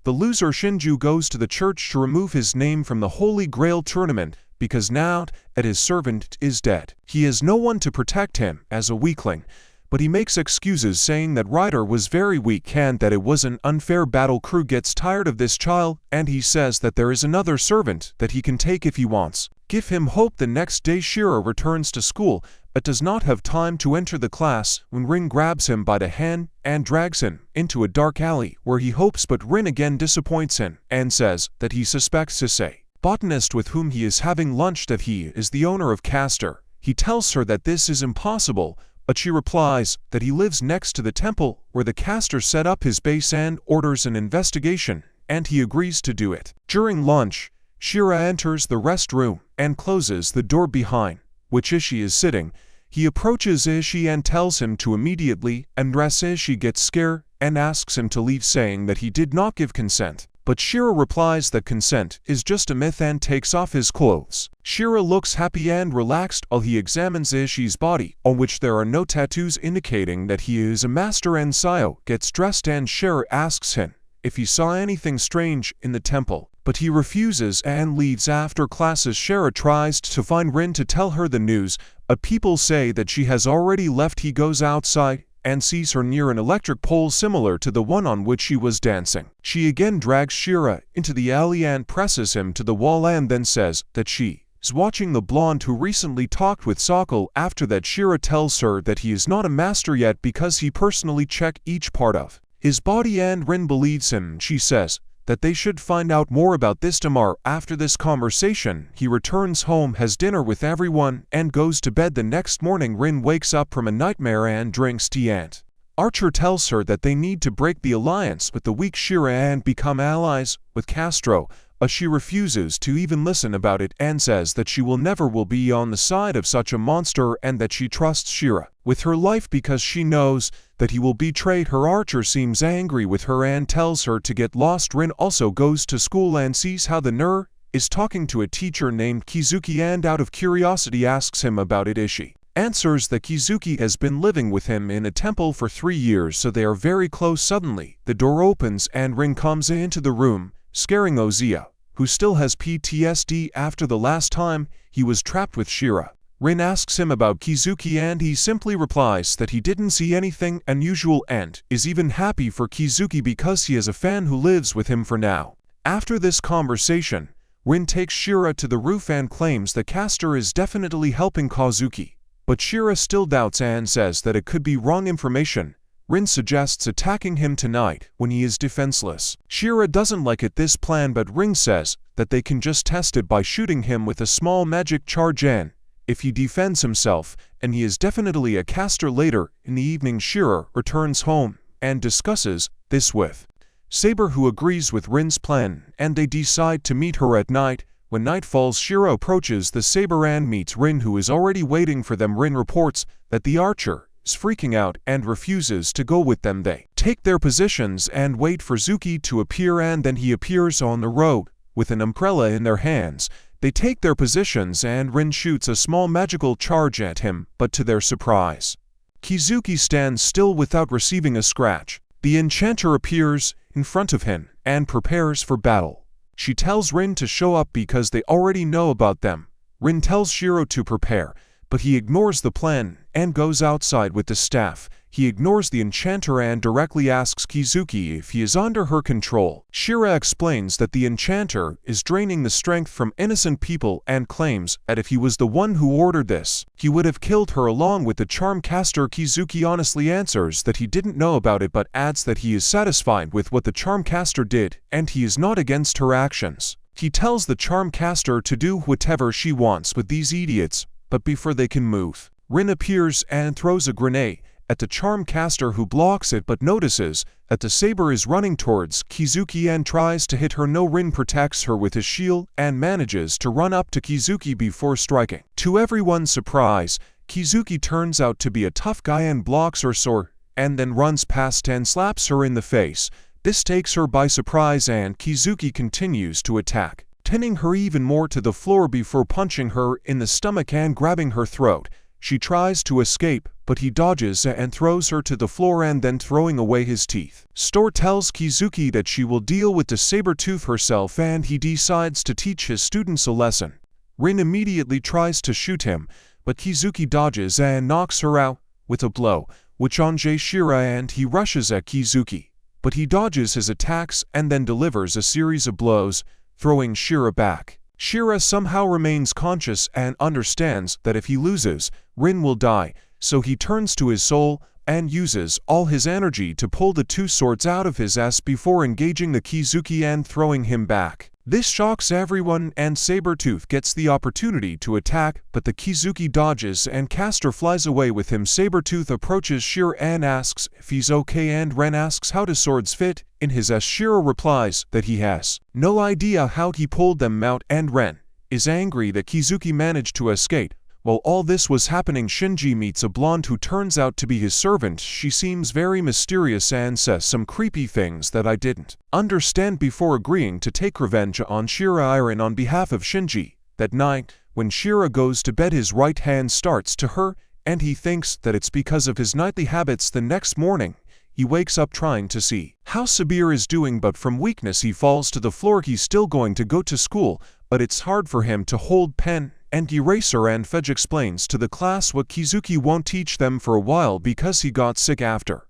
[SPEAKER 1] the loser Shinju goes to the church to remove his name from the Holy Grail tournament, because now that his servant is dead, he has no one to protect him as a weakling. But he makes excuses, saying that Rider was very weak and that it was an unfair battle. Crew gets tired of this child, and he says that there is another servant that he can take if he wants. Give him hope. The next day Shira returns to school, but does not have time to enter the class when Rin grabs him by the hand and drags him into a dark alley where he hopes, but Rin again disappoints him and says that he suspects Sisei, botanist with whom he is having lunch, that he is the owner of Caster. He tells her that this is impossible, but she replies that he lives next to the temple where the caster set up his base and orders an investigation, and he agrees to do it. During lunch, Shira enters the restroom and closes the door behind which Ishii is sitting. He approaches Ishii and tells him to immediately undress. Ishii gets scared and asks him to leave, saying that he did not give consent. But Shira replies that consent is just a myth and takes off his clothes. Shira looks happy and relaxed while he examines Ishii's body, on which there are no tattoos indicating that he is a master, and Sayo gets dressed and Shira asks him if he saw anything strange in the temple. but he refuses and leaves after classes. Shira tries to find Rin to tell her the news, but people say that she has already left. He goes outside and sees her near an electric pole similar to the one on which she was dancing. She again drags Shira into the alley and presses him to the wall and then says that she is watching the blonde who recently talked with Sokol. After that, Shira tells her that he is not a master yet because he personally checked each part of his body, and Rin believes him. She says that they should find out more about this tomorrow. After this conversation, he returns home, has dinner with everyone, and goes to bed. The next morning, Rin wakes up from a nightmare and drinks tea, and Archer tells her that they need to break the alliance with the weak Shira and become allies with Castro, but she refuses to even listen about it and says that she will never be on the side of such a monster and that she trusts Shira with her life because she knows that he will betray her. Archer seems angry with her and tells her to get lost. Rin also goes to school and sees how the nerd is talking to a teacher named Kizuki and out of curiosity asks him about it. She answers that Kizuki has been living with him in a temple for 3 years, so they are very close. Suddenly, the door opens and Rin comes into the room, scaring Ozia, who still has PTSD after the last time he was trapped with Shira. Rin asks him about Kizuki and he simply replies that he didn't see anything unusual and is even happy for Kizuki because he has a fan who lives with him for now. After this conversation, Rin takes Shira to the roof and claims that Castor is definitely helping Kazuki, but Shira still doubts and says that it could be wrong information. Rin suggests attacking him tonight when he is defenseless. Shira doesn't like this plan, but Rin says that they can just test it by shooting him with a small magic charge and if he defends himself, and he is definitely a caster. Later in the evening, Shira returns home and discusses this with Saber, who agrees with Rin's plan, and they decide to meet her at night. When night falls, Shira approaches the Saber and meets Rin, who is already waiting for them. Rin reports that the archer is freaking out and refuses to go with them. They take their positions and wait for Zuki to appear, and then he appears on the road with an umbrella in their hands. They take their positions and Rin shoots a small magical charge at him, but to their surprise, Kizuki stands still without receiving a scratch. The enchanter appears in front of him and prepares for battle. She tells Rin to show up because they already know about them. Rin tells Shiro to prepare, but he ignores the plan and goes outside with the staff. He ignores the enchanter and directly asks Kizuki if he is under her control. Shira explains that the enchanter is draining the strength from innocent people and claims that if he was the one who ordered this, he would have killed her along with the charm caster. Kizuki honestly answers that he didn't know about it, but adds that he is satisfied with what the charm caster did and he is not against her actions. He tells the charm caster to do whatever she wants with these idiots, but before they can move, Rin appears and throws a grenade at the charm caster, who blocks it but notices that the Saber is running towards Kizuki and tries to hit her. No, Rin protects her with his shield and manages to run up to Kizuki before striking. To everyone's surprise, Kizuki turns out to be a tough guy and blocks her sword and then runs past and slaps her in the face. This takes her by surprise and Kizuki continues to attack, pinning her even more to the floor before punching her in the stomach and grabbing her throat. She tries to escape, but he dodges and throws her to the floor and then throwing away his teeth. Store tells Kizuki that she will deal with the saber-tooth herself and he decides to teach his students a lesson. Rin immediately tries to shoot him, but Kizuki dodges and knocks her out with a blow, which engages Shira and he rushes at Kizuki, but he dodges his attacks and then delivers a series of blows, throwing Shira back. Shira somehow remains conscious and understands that if he loses, Rin will die, so he turns to his soul and uses all his energy to pull the two swords out of his ass before engaging the Kizuki and throwing him back. This shocks everyone and Sabertooth gets the opportunity to attack, but the Kizuki dodges and Castor flies away with him. Sabertooth approaches Shira and asks if he's okay and Ren asks how do swords fit in his ass. Shira replies that he has no idea how he pulled them out and Ren is angry that Kizuki managed to escape. While all this was happening, Shinji meets a blonde who turns out to be his servant. She seems very mysterious and says some creepy things that I didn't understand before agreeing to take revenge on Shira Iron on behalf of Shinji. That night, when Shira goes to bed, his right hand starts to hurt, and he thinks that it's because of his nightly habits. The next morning, He wakes up trying to see how Sabir is doing, but from weakness he falls to the floor. He's still going to go to school, but it's hard for him to hold pen and eraser, and Fudge explains to the class what Kizuki won't teach them for a while because he got sick after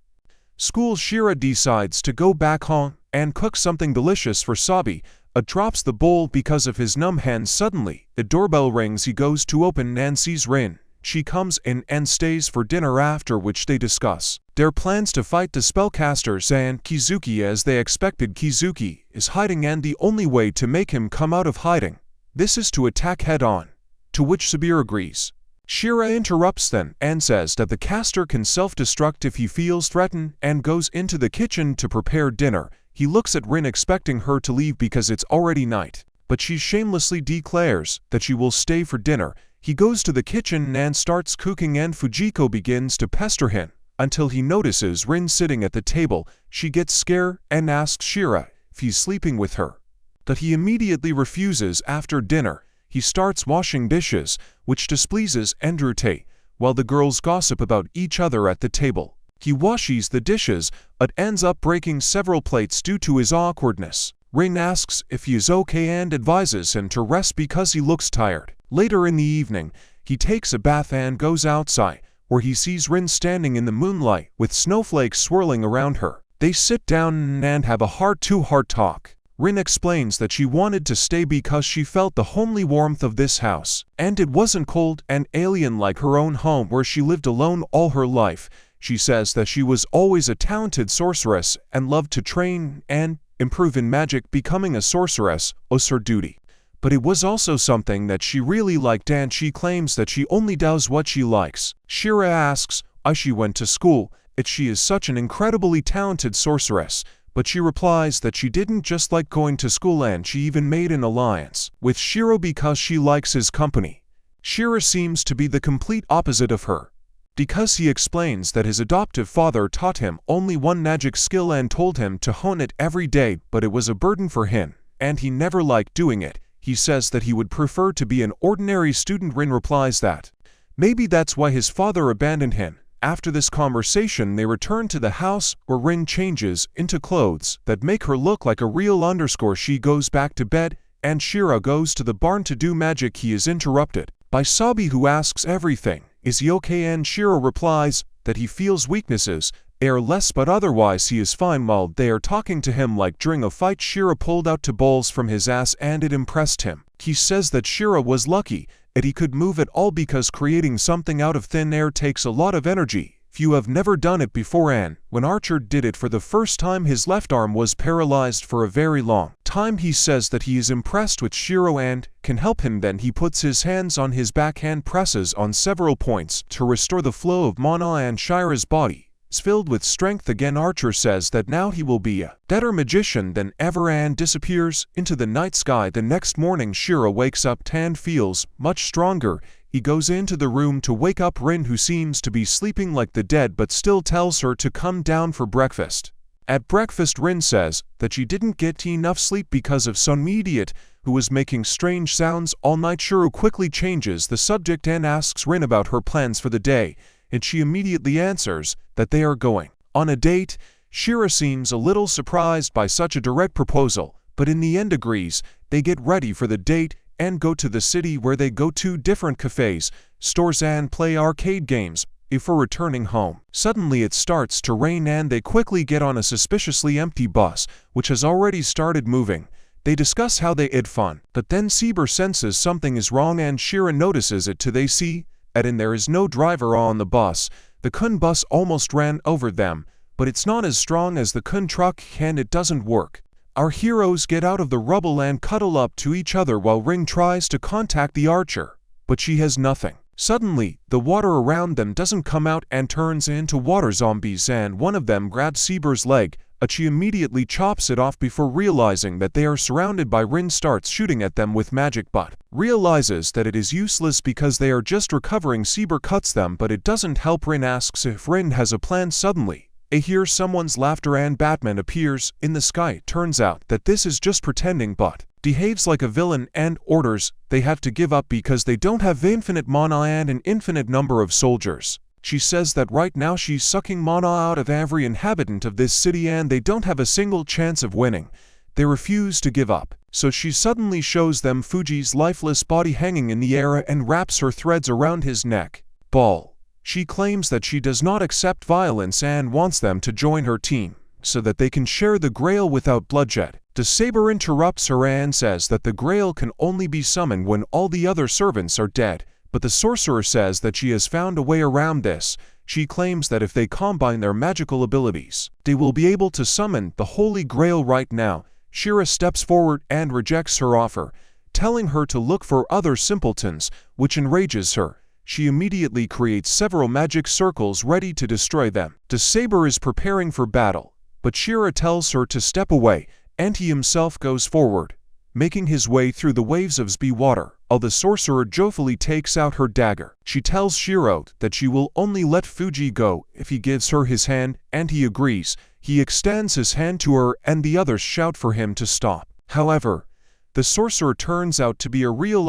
[SPEAKER 1] school. Shira decides to go back home and cook something delicious for Sabi, but drops the bowl because of his numb hands. Suddenly, the doorbell rings. He goes to open and sees Rin. She comes in and stays for dinner, after which they discuss their plans to fight the spellcasters and Kizuki. As they expected, Kizuki is hiding, and the only way to make him come out of hiding this is to attack head-on, to which Sabir agrees. Shira interrupts then and says that the caster can self-destruct if he feels threatened, and goes into the kitchen to prepare dinner. He looks at Rin expecting her to leave because it's already night, but she shamelessly declares that she will stay for dinner. He goes to the kitchen and starts cooking, and Fujiko begins to pester him until he notices Rin sitting at the table. She gets scared and asks Shira if he's sleeping with her, but he immediately refuses. After dinner, he starts washing dishes, which displeases Andrute, while the girls gossip about each other at the table. He washes the dishes, but ends up breaking several plates due to his awkwardness. Rin asks if he is okay and advises him to rest because he looks tired. Later in the evening, he takes a bath and goes outside, where he sees Rin standing in the moonlight with snowflakes swirling around her. They sit down and have a heart-to-heart talk. Rin explains that she wanted to stay because she felt the homely warmth of this house, and it wasn't cold and alien like her own home where she lived alone all her life. She says that she was always a talented sorceress and loved to train and improve in magic. Becoming a sorceress was her duty, but it was also something that she really liked, and she claims that she only does what she likes. Shira asks why she went to school, if she is such an incredibly talented sorceress, but she replies that she didn't just like going to school, and she even made an alliance with Shiro because she likes his company. Shira seems to be the complete opposite of her, because he explains that his adoptive father taught him only one magic skill and told him to hone it every day, but it was a burden for him, and he never liked doing it. He says that he would prefer to be an ordinary student. Rin replies that maybe that's why his father abandoned him. After this conversation, they return to the house, where Rin changes into clothes that make her look like a real _. She goes back to bed, and Shira goes to the barn to do magic. He is interrupted by Sabi, who asks everything, is he okay? And Shira replies that he feels weaknesses, they are less, but otherwise he is fine. While they are talking to him like during a fight, Shira pulled out 2 balls from his ass and it impressed him. He says that Shira was lucky that he could move at all because creating something out of thin air takes a lot of energy. Few have never done it before, and when Archer did it for the first time, his left arm was paralyzed for a very long time. He says that he is impressed with Shiro and can help him. Then he puts his hands on his back and presses on several points to restore the flow of mana, and Shira's body is filled with strength again. Archer says that now he will be a better magician than ever and disappears into the night sky. The next morning, Shiro wakes up and feels much stronger. He goes into the room to wake up Rin, who seems to be sleeping like the dead but still tells her to come down for breakfast. At breakfast, Rin says that she didn't get enough sleep because of Sun Mediate, who was making strange sounds all night. Shiro quickly changes the subject and asks Rin about her plans for the day, and she immediately answers that they are going on a date. Shira seems a little surprised by such a direct proposal, but in the end agrees. They get ready for the date and go to the city, where they go to different cafes, stores, and play arcade games. Before returning home, suddenly it starts to rain and they quickly get on a suspiciously empty bus, which has already started moving. They discuss how they had fun, but then Saber senses something is wrong and Shira notices it too. They see that there is no driver on the bus. The Kun bus almost ran over them, but it's not as strong as the Kun truck and it doesn't work. Our heroes get out of the rubble and cuddle up to each other while Rin tries to contact the Archer, but she has nothing. Suddenly, the water around them doesn't come out and turns into water zombies, and one of them grabs Saber's leg, but she immediately chops it off before realizing that they are surrounded by Rin. Starts shooting at them with magic but realizes that it is useless because they are just recovering. Saber cuts them, but it doesn't help. Rin asks if Rin has a plan. Suddenly, they hear someone's laughter and Batman appears in the sky. Turns out that this is just pretending but behaves like a villain and orders they have to give up because they don't have infinite mana and an infinite number of soldiers. She says that right now she's sucking mana out of every inhabitant of this city and they don't have a single chance of winning. They refuse to give up. So she suddenly shows them Fuji's lifeless body hanging in the air and wraps her threads around his neck. Ball. She claims that she does not accept violence and wants them to join her team, so that they can share the Grail without bloodshed. The Saber interrupts her and says that the Grail can only be summoned when all the other servants are dead, but the sorcerer says that she has found a way around this. She claims that if they combine their magical abilities, they will be able to summon the Holy Grail right now. Shira steps forward and rejects her offer, telling her to look for other simpletons, which enrages her. She immediately creates several magic circles ready to destroy them. The Saber is preparing for battle, but Shira tells her to step away, and he himself goes forward, making his way through the waves of Zbi water, while the sorcerer joyfully takes out her dagger. She tells Shiro that she will only let Fuji go if he gives her his hand, and he agrees. He extends his hand to her and the others shout for him to stop. However, the sorcerer turns out to be a real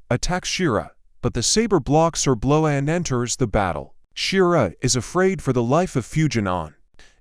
[SPEAKER 1] attacks Shira, but the Saber blocks her blow and enters the battle. Shira is afraid for the life of Fujinon.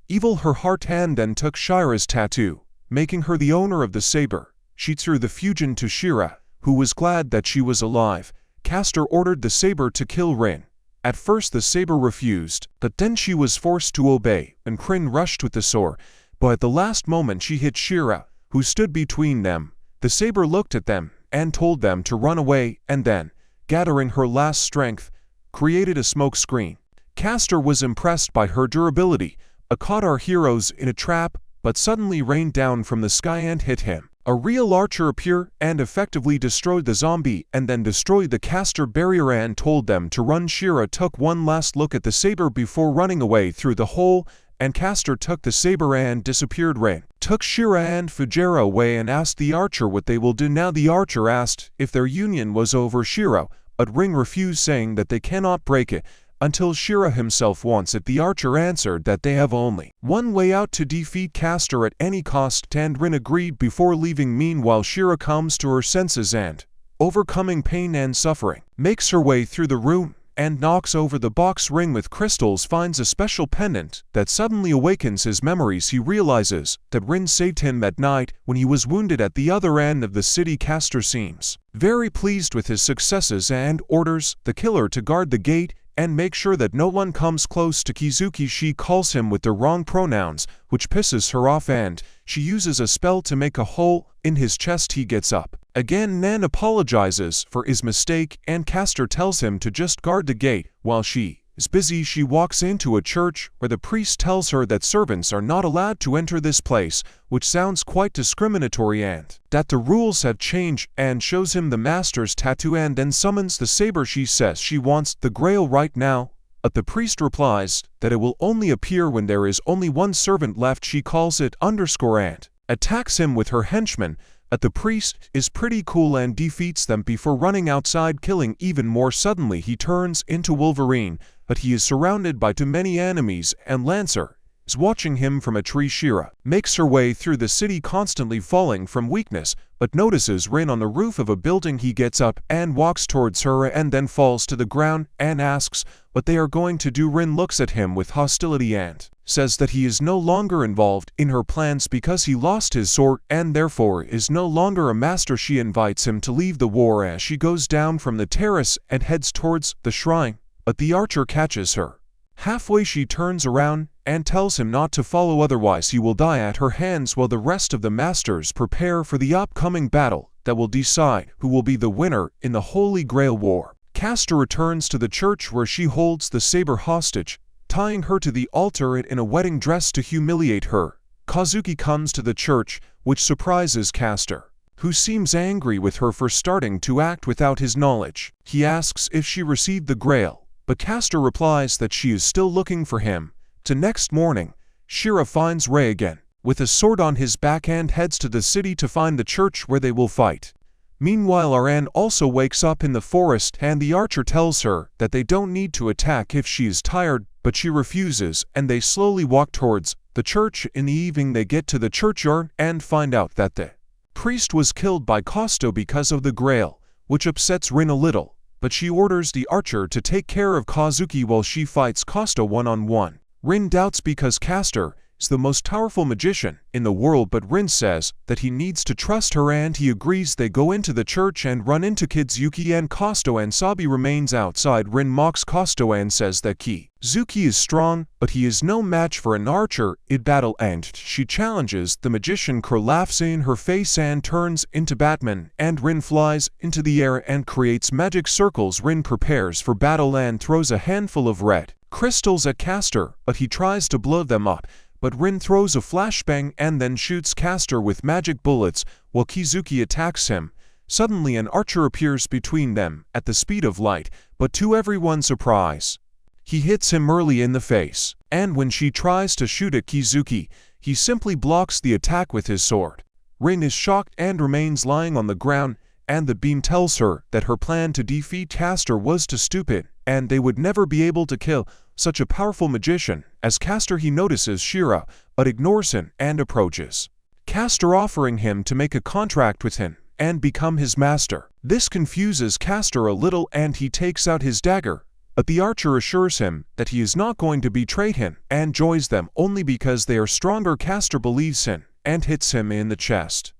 [SPEAKER 1] Evil her heart and then took Shira's tattoo, making her the owner of the Saber. She threw the Fujin to Shira, who was glad that she was alive. Castor ordered the Saber to kill Rin. At first the Saber refused, but then she was forced to obey, and Krin rushed with the sword, but at the last moment she hit Shira, who stood between them. The Saber looked at them, and told them to run away, and then, gathering her last strength, created a smoke screen. Castor was impressed by her durability, caught our heroes in a trap, but suddenly rained down from the sky and hit him. A real archer appeared and effectively destroyed the zombie and then destroyed the Castor barrier and told them to run. Shira took one last look at the Saber before running away through the hole, and Castor took the Saber and disappeared. Rain took Shira and Fujira away and asked the archer what they will do now. The archer asked if their union was over Shira, but Ring refused, saying that they cannot break it until Shira himself wants it. The archer answered that they have only one way out: to defeat Castor at any cost, and Rin agreed before leaving. Meanwhile, Shira comes to her senses and, overcoming pain and suffering, makes her way through the room and knocks over the box. Ring with crystals finds a special pendant that suddenly awakens his memories. He realizes that Rin saved him at night when he was wounded at the other end of the city. Castor seems very pleased with his successes and orders the killer to guard the gate and make sure that no one comes close to Kizuki. She calls him with the wrong pronouns, which pisses her off, and she uses a spell to make a hole in his chest. He gets up. Again, Nan apologizes for his mistake, and Castor tells him to just guard the gate. While she is busy, she walks into a church where the priest tells her that servants are not allowed to enter this place, which sounds quite discriminatory, and that the rules have changed, and shows him the master's tattoo and then summons the Saber. She says she wants the Grail right now, but the priest replies that it will only appear when there is only one servant left. She calls it and attacks him with her henchmen. The priest is pretty cool and defeats them before running outside, killing even more. Suddenly he turns into Wolverine, but he is surrounded by too many enemies, and Lancer is watching him from a tree. Shira makes her way through the city, constantly falling from weakness, but notices Rin on the roof of a building. He gets up and walks towards her and then falls to the ground and asks what they are going to do. Rin looks at him with hostility and says that he is no longer involved in her plans because he lost his sword and therefore is no longer a master. She invites him to leave the war as she goes down from the terrace and heads towards the shrine, but the archer catches her. Halfway she turns around and tells him not to follow, otherwise he will die at her hands, while the rest of the masters prepare for the upcoming battle that will decide who will be the winner in the Holy Grail War. Castor returns to the church where she holds the Saber hostage, tying her to the altar in a wedding dress to humiliate her. Kazuki comes to the church, which surprises Castor, who seems angry with her for starting to act without his knowledge. He asks if she received the Grail, but Castor replies that she is still looking for him. The next morning, Shira finds Rei again, with a sword on his back, and heads to the city to find the church where they will fight. Meanwhile, Aran also wakes up in the forest, and the archer tells her that they don't need to attack if she is tired, but she refuses, and they slowly walk towards the church. In the evening they get to the churchyard and find out that the priest was killed by Costo because of the Grail, which upsets Rin a little. but she orders the archer to take care of Kazuki while she fights Kasta one-on-one. Rin doubts because Castor is the most powerful magician in the world, but Rin says that he needs to trust her and he agrees. They go into the church and run into Kizuki and Kasto, and Sabi remains outside. Rin mocks Kasto and says that Kizuki is strong, but he is no match for an archer in battle, and she challenges the magician. Kerr laughs in her face and turns into Batman, and Rin flies into the air and creates magic circles. Rin prepares for battle and throws a handful of red crystals at Castor, but he tries to blow them up. But Rin throws a flashbang and then shoots Castor with magic bullets while Kizuki attacks him. Suddenly an archer appears between them at the speed of light, but to everyone's surprise, he hits him early in the face. And when she tries to shoot at Kizuki, he simply blocks the attack with his sword. Rin is shocked and remains lying on the ground, and the beam tells her that her plan to defeat Castor was too stupid, and they would never be able to kill such a powerful magician. As Castor, he notices Shira, but ignores him and approaches Castor, offering him to make a contract with him and become his master. This confuses Castor a little and he takes out his dagger, but the archer assures him that he is not going to betray him and joins them only because they are stronger. Castor believes him and hits him in the chest,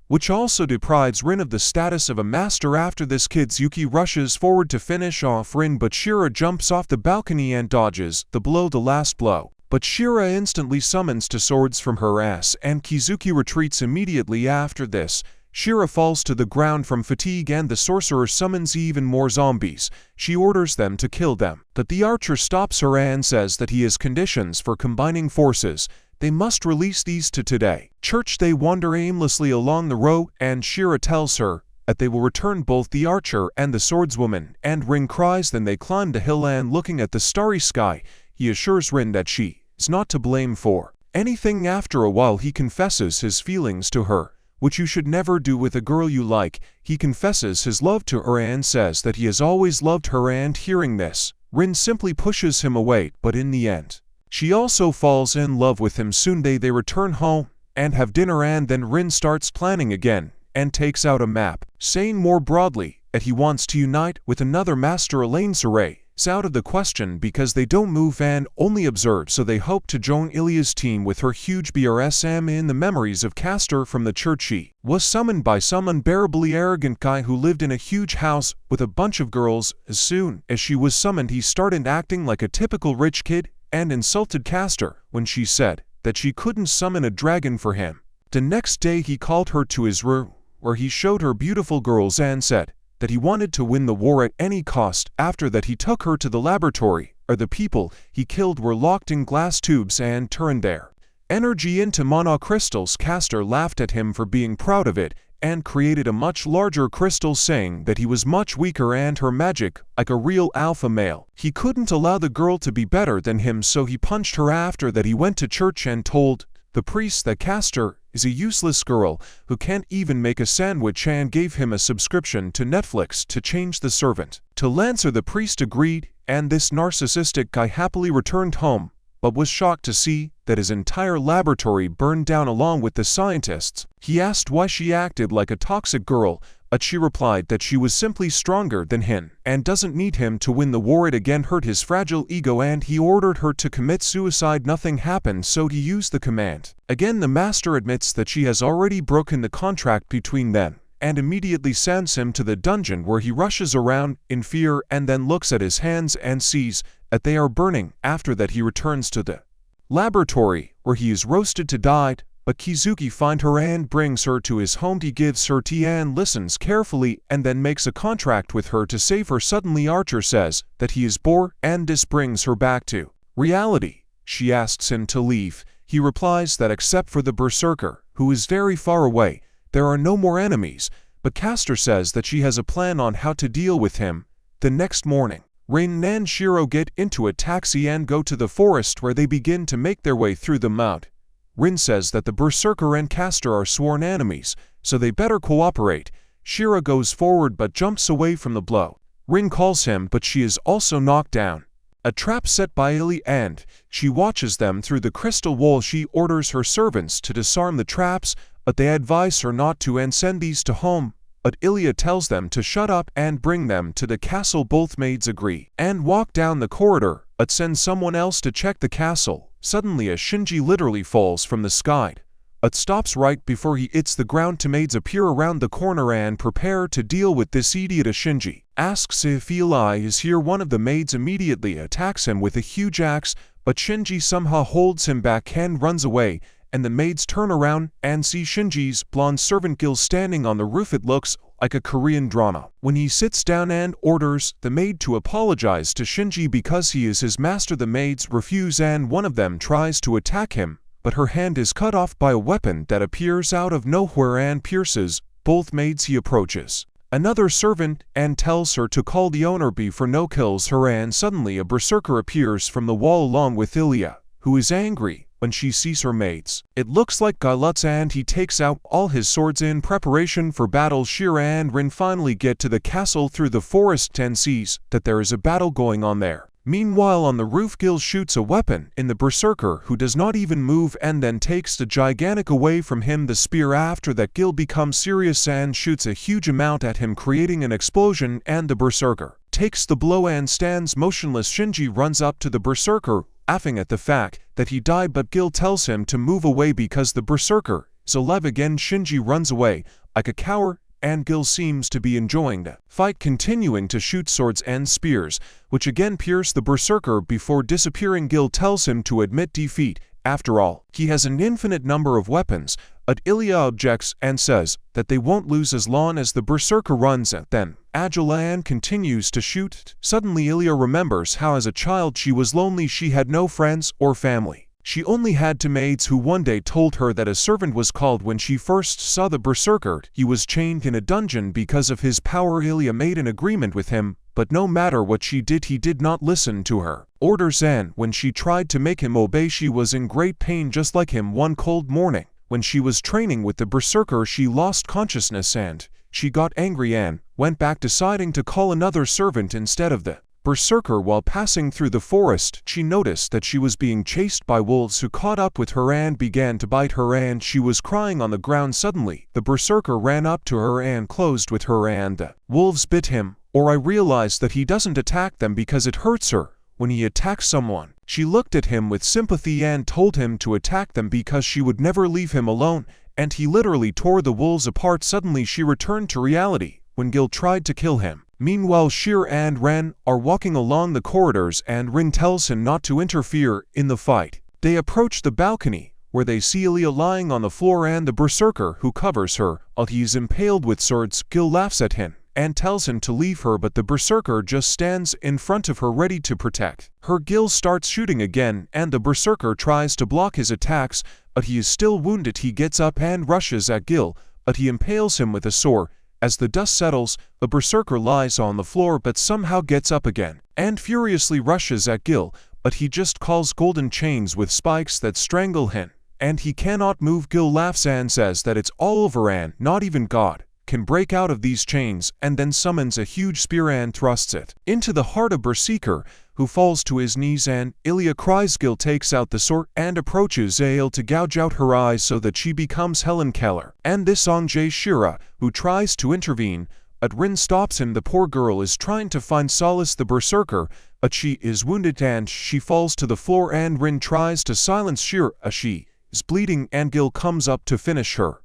[SPEAKER 1] which also deprives Rin of the status of a master. After this, Kizuki rushes forward to finish off Rin, but Shira jumps off the balcony and dodges the last blow. But Shira instantly summons two swords from her ass, and Kizuki retreats immediately. After this, Shira falls to the ground from fatigue and the sorcerer summons even more zombies. She orders them to kill them, but the archer stops her and says that he has conditions for combining forces. They must release these to today. Church, they wander aimlessly along the road, and Shira tells her that they will return both the archer and the swordswoman, and Rin cries. Then they climb the hill, and looking at the starry sky, he assures Rin that she is not to blame for anything. After a while, he confesses his feelings to her, which you should never do with a girl you like. He confesses his love to her and says that he has always loved her, and hearing this, Rin simply pushes him away, but in the end, she also falls in love with him. Soon they return home and have dinner, and then Rin starts planning again and takes out a map, saying more broadly that he wants to unite with another master. Elaine Saray is out of the question because they don't move and only observe, so they hope to join Ilya's team with her huge BRSM. In the memories of Castor from the church, she was summoned by some unbearably arrogant guy who lived in a huge house with a bunch of girls. As soon as she was summoned, he started acting like a typical rich kid and insulted Castor when she said that she couldn't summon a dragon for him. The next day he called her to his room, where he showed her beautiful girls and said that he wanted to win the war at any cost. After that, he took her to the laboratory, where the people he killed were locked in glass tubes and turned their energy into monocrystals. Castor laughed at him for being proud of it and created a much larger crystal, saying that he was much weaker and her magic like a real alpha male. He couldn't allow the girl to be better than him, so he punched her. After that, he went to church and told the priest that Castor is a useless girl who can't even make a sandwich, and gave him a subscription to Netflix to change the servant to Lancer. The priest agreed, and this narcissistic guy happily returned home, but was shocked to see that his entire laboratory burned down along with the scientists. He asked why she acted like a toxic girl, but she replied that she was simply stronger than him and doesn't need him to win the war. It again hurt his fragile ego, and he ordered her to commit suicide. Nothing happened, so he used the command. Again, the master admits that she has already broken the contract between them and immediately sends him to the dungeon, where he rushes around in fear and then looks at his hands and sees that they are burning. After that, he returns to the laboratory, where he is roasted to die, but Kizuki finds her and brings her to his home. He gives her tea and listens carefully and then makes a contract with her to save her. Suddenly, Archer says that he is bored, and this brings her back to reality. She asks him to leave. He replies that except for the Berserker, who is very far away, there are no more enemies, but Castor says that she has a plan on how to deal with him. The next morning, Rin and Shiro get into a taxi and go to the forest, where they begin to make their way through the mount. Rin says that the Berserker and Castor are sworn enemies, so they better cooperate. Shira goes forward but jumps away from the blow. Rin calls him, but she is also knocked down. A trap set by Illy, and she watches them through the crystal wall. She orders her servants to disarm the traps, but they advise her not to and send these to home. but Ilya tells them to shut up and bring them to the castle. Both maids agree and walk down the corridor, but send someone else to check the castle. Suddenly a Shinji literally falls from the sky, but stops right before he hits the ground. Two maids appear around the corner and prepare to deal with this idiot. Shinji asks if Eli is here. One of the maids immediately attacks him with a huge axe, but Shinji somehow holds him back and runs away, and the maids turn around and see Shinji's blonde servant Gil standing on the roof. It looks like a Korean drama. When he sits down and orders the maid to apologize to Shinji because he is his master, the maids refuse and one of them tries to attack him, but her hand is cut off by a weapon that appears out of nowhere and pierces both maids. He approaches another servant and tells her to call the owner before no kills her, and suddenly a berserker appears from the wall along with Ilya, who is angry when she sees her maids. It looks like Guy Lutz and he takes out all his swords in preparation for battle. Shira and Rin finally get to the castle through the forest and sees that there is a battle going on there. Meanwhile on the roof, Gil shoots a weapon in the berserker, who does not even move, and then takes the gigantic away from him, the spear. After that, Gil becomes serious and shoots a huge amount at him, creating an explosion, and the berserker takes the blow and stands motionless. Shinji runs up to the berserker, laughing at the fact that he died, but Gil tells him to move away because the berserker is alive again. Shinji runs away like a coward, and Gil seems to be enjoying the fight, continuing to shoot swords and spears, which again pierce the berserker before disappearing. Gil tells him to admit defeat. After all, he has an infinite number of weapons, but Ilya objects and says that they won't lose as long as the berserker runs at them. Agilan continues to shoot. Suddenly Ilya remembers how as a child she was lonely. She had no friends or family. She only had two maids who one day told her that a servant was called when she first saw the berserker. He was chained in a dungeon because of his power. Ilya made an agreement with him, but no matter what she did, he did not listen to her orders, and when she tried to make him obey, she was in great pain just like him. One cold morning, when she was training with the berserker, she lost consciousness and she got angry and went back, deciding to call another servant instead of the berserker. While passing through the forest, she noticed that she was being chased by wolves who caught up with her and began to bite her, and she was crying on the ground. Suddenly, the berserker ran up to her and closed with her, and the wolves bit him. Or I realized that he doesn't attack them because it hurts her when he attacks someone. She looked at him with sympathy and told him to attack them because she would never leave him alone, and he literally tore the wolves apart. Suddenly she returned to reality when Gil tried to kill him. Meanwhile, Shira and Ren are walking along the corridors and Rin tells him not to interfere in the fight. They approach the balcony, where they see Ilya lying on the floor and the berserker who covers her while he is impaled with swords. Gil laughs at him and tells him to leave her, but the berserker just stands in front of her ready to protect her. Gil starts shooting again and the berserker tries to block his attacks, but he is still wounded. He gets up and rushes at Gil, but he impales him with a sword. As the dust settles, the berserker lies on the floor but somehow gets up again and furiously rushes at Gil, but he just calls golden chains with spikes that strangle him, and he cannot move. Gil laughs and says that it's all over and not even God can break out of these chains, and then summons a huge spear and thrusts it into the heart of Berserker, who falls to his knees, and Ilya cries. Gil takes out the sword and approaches Ale to gouge out her eyes so that she becomes Helen Keller, and this on Jay Shira, who tries to intervene, but Rin stops him. The poor girl is trying to find solace the Berserker, but she is wounded and she falls to the floor, and Rin tries to silence Shira. She is bleeding and Gil comes up to finish her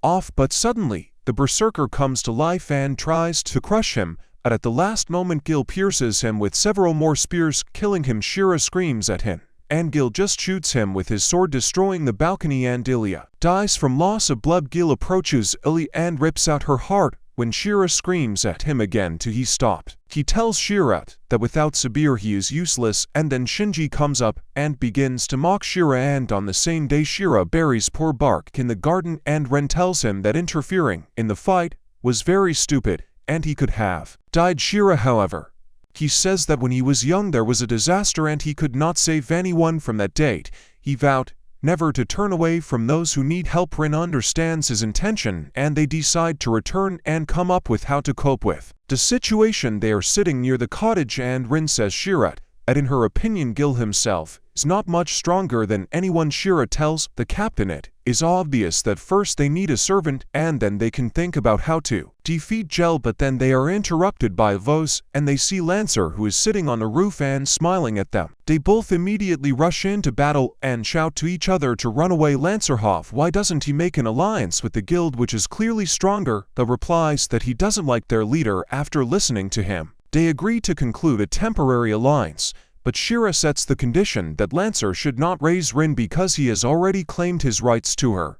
[SPEAKER 1] off, but suddenly the Berserker comes to life and tries to crush him, but at the last moment Gil pierces him with several more spears, killing him. Shira screams at him, and Gil just shoots him with his sword, destroying the balcony, and Ilya dies from loss of blood. Gil approaches Ilya and rips out her heart. When Shira screams at him again to he stopped. He tells Shira that without Sabir he is useless, and then Shinji comes up and begins to mock Shira, and on the same day Shira buries poor Bark in the garden, and Ren tells him that interfering in the fight was very stupid and he could have died. Shira, however, he says that when he was young there was a disaster and he could not save anyone. From that date, he vowed never to turn away from those who need help. Rin understands his intention and they decide to return and come up with how to cope with the situation. They are sitting near the cottage and Rin says Shira that in her opinion Gil himself is not much stronger than anyone. Shira tells the captain it is obvious that first they need a servant and then they can think about how to defeat Gel, but then they are interrupted by Vos and they see Lancer, who is sitting on a roof and smiling at them. They both immediately rush into battle and shout to each other to run away. Lancerhoff, why doesn't he make an alliance with the guild, which is clearly stronger? The replies that he doesn't like their leader. After listening to him, they agree to conclude a temporary alliance, but Shira sets the condition that Lancer should not raise Rin because he has already claimed his rights to her.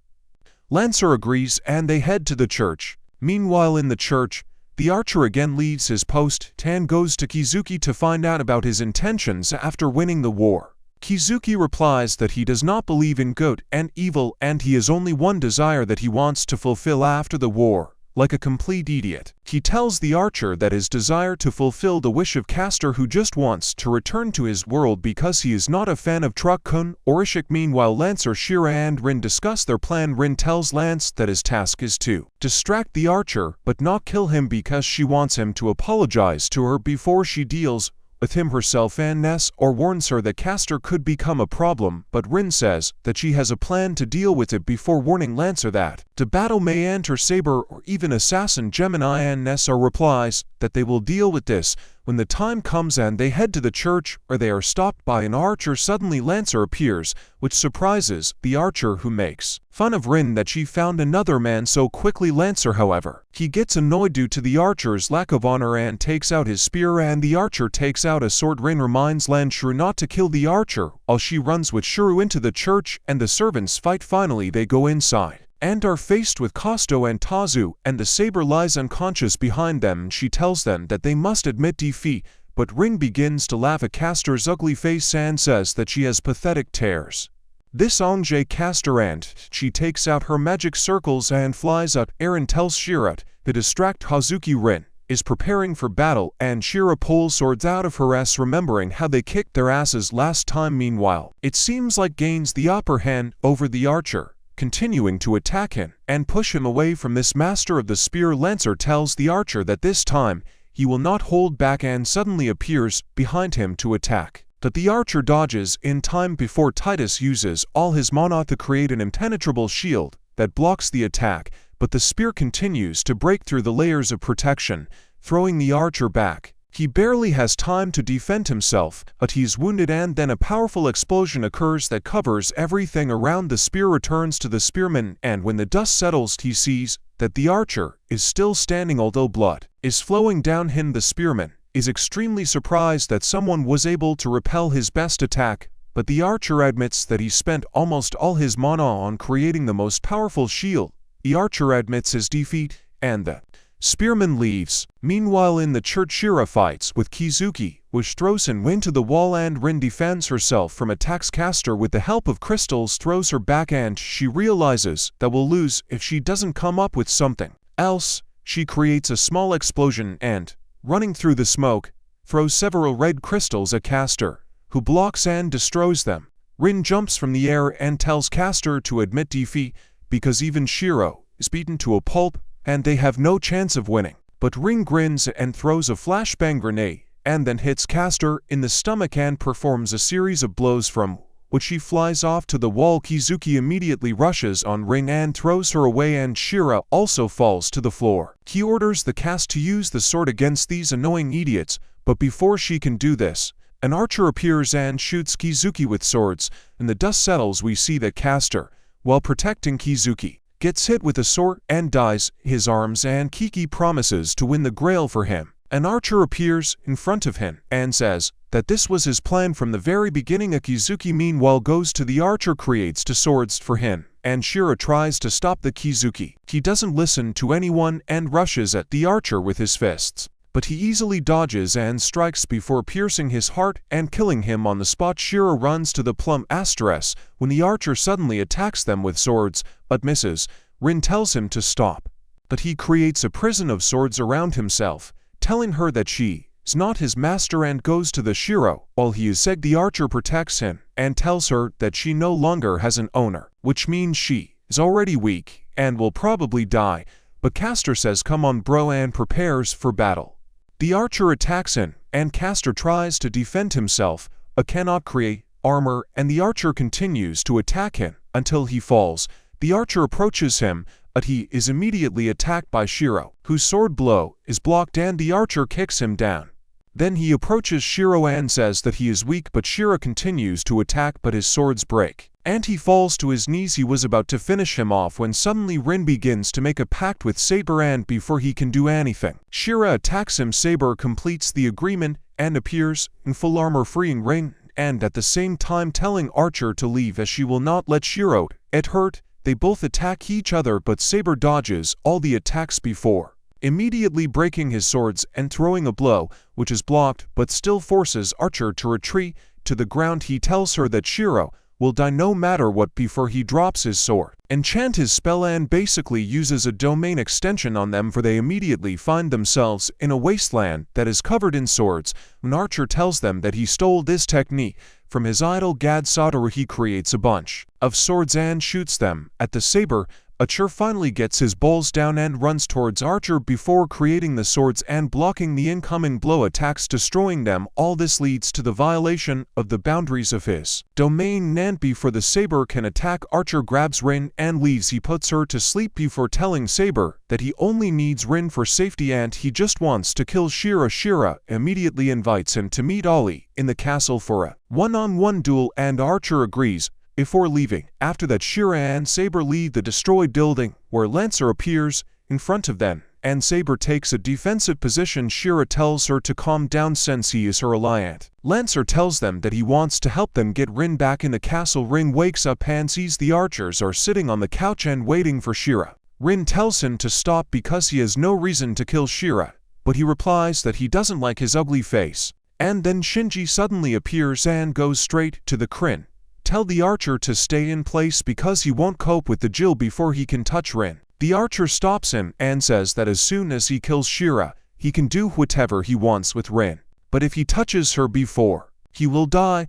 [SPEAKER 1] Lancer agrees and they head to the church. Meanwhile in the church, the archer again leaves his post. Tan goes to Kizuki to find out about his intentions after winning the war. Kizuki replies that he does not believe in good and evil and he has only one desire that he wants to fulfill after the war. Like a complete idiot, he tells the archer that his desire to fulfill the wish of Castor, who just wants to return to his world because he is not a fan of Truck-kun or Ishik. Meanwhile, Lancer, Shira and Rin discuss their plan. Rin tells Lance that his task is to distract the archer but not kill him because she wants him to apologize to her before she deals with him herself, and Ness warns her that Castor could become a problem, but Rin says that she has a plan to deal with it before warning Lancer that the battle may enter Saber or even Assassin. Gemini and Ness replies that they will deal with this when the time comes, and they head to the church where they are stopped by an archer. Suddenly Lancer appears, which surprises the archer, who makes fun of Rin that she found another man so quickly. Lancer, however, he gets annoyed due to the archer's lack of honor and takes out his spear, and the archer takes out a sword. Rin reminds Lancer not to kill the archer while she runs with Shuru into the church and the servants fight. Finally they go inside and are faced with Kosto and Tazu, and the saber lies unconscious behind them. She tells them that they must admit defeat, but Rin begins to laugh at Castor's ugly face and says that she has pathetic tears. This engages Castor and she takes out her magic circles and flies up. Eren tells Shira to distract Hazuki. Rin is preparing for battle and Shira pulls swords out of her ass, remembering how they kicked their asses last time. Meanwhile, it seems like gains the upper hand over the archer, continuing to attack him and push him away from this master of the spear. Lancer tells the archer that this time he will not hold back and suddenly appears behind him to attack. But the archer dodges in time before Titus uses all his mana to create an impenetrable shield that blocks the attack, but the spear continues to break through the layers of protection, throwing the archer back. He barely has time to defend himself, but he's wounded, and then a powerful explosion occurs that covers everything around. The spear returns to the spearman, and when the dust settles he sees that the archer is still standing although blood is flowing down him. The spearman is extremely surprised that someone was able to repel his best attack, but the archer admits that he spent almost all his mana on creating the most powerful shield. The archer admits his defeat, and the spearman leaves. Meanwhile in the church, Shira fights with Kizuki, which throws him into the wall, and Rin defends herself from attacks. Castor, with the help of crystals, throws her back, and she realizes that will lose if she doesn't come up with something else. She creates a small explosion and, running through the smoke, throws several red crystals at Castor, who blocks and destroys them. Rin jumps from the air and tells Castor to admit defeat because even Shiro is beaten to a pulp and they have no chance of winning. But Rin grins and throws a flashbang grenade and then hits Castor in the stomach and performs a series of blows from which she flies off to the wall. Kizuki immediately rushes on Rin and throws her away, and Shira also falls to the floor. He orders the cast to use the sword against these annoying idiots, but before she can do this, an archer appears and shoots Kizuki with swords. In the dust settles, we see that Castor, while protecting Kizuki, gets hit with a sword and dies his arms, and Kiki promises to win the grail for him. An archer appears in front of him and says that this was his plan from the very beginning. Kizuki meanwhile goes to the archer, creates two swords for him, and Shira tries to stop the Kizuki. He doesn't listen to anyone and rushes at the archer with his fists, but he easily dodges and strikes before piercing his heart and killing him on the spot. Shira runs to the plum asterisk when the archer suddenly attacks them with swords, but misses. Rin tells him to stop, but he creates a prison of swords around himself, telling her that she is not his master, and goes to the Shiro. While he is sick, the archer protects him and tells her that she no longer has an owner, which means she is already weak and will probably die. But Castor says come on bro and prepares for battle. The archer attacks him, and Castor tries to defend himself, but cannot create armor, and the archer continues to attack him until he falls. The archer approaches him, but he is immediately attacked by Shiro, whose sword blow is blocked and the archer kicks him down. Then he approaches Shiro and says that he is weak, but Shiro continues to attack but his swords break, and he falls to his knees. He was about to finish him off when suddenly Rin begins to make a pact with Saber, and before he can do anything, Shiro attacks him. Saber completes the agreement and appears in full armor, freeing Rin, and at the same time telling Archer to leave as she will not let Shiro get hurt. They both attack each other, but Saber dodges all the attacks before immediately breaking his swords and throwing a blow, which is blocked but still forces Archer to retreat to the ground. He tells her that Shiro will die no matter what before he drops his sword, enchant his spell, and basically uses a domain extension on them, for they immediately find themselves in a wasteland that is covered in swords. When Archer tells them that he stole this technique from his idol god Satoru, he creates a bunch of swords and shoots them at the Saber. Archer finally gets his balls down and runs towards Archer before creating the swords and blocking the incoming blow attacks, destroying them. All this leads to the violation of the boundaries of his domain, and before the Saber can attack, Archer grabs Rin and leaves. He puts her to sleep before telling Saber that he only needs Rin for safety and he just wants to kill Shiro. Shiro immediately invites him to meet Ollie in the castle for a one-on-one duel, and Archer agrees before leaving. After that, Shiro and Saber leave the destroyed building, where Lancer appears in front of them, and Saber takes a defensive position. Shiro tells her to calm down since he is her alliant. Lancer tells them that he wants to help them get Rin back in the castle. Rin wakes up and sees the archers are sitting on the couch and waiting for Shiro. Rin tells him to stop because he has no reason to kill Shiro, but he replies that he doesn't like his ugly face. And then Shinji suddenly appears and goes straight to the Crin. Tell the archer to stay in place because he won't cope with the Jill before he can touch Rin. The archer stops him and says that as soon as he kills Shiro, he can do whatever he wants with Rin, but if he touches her before, he will die.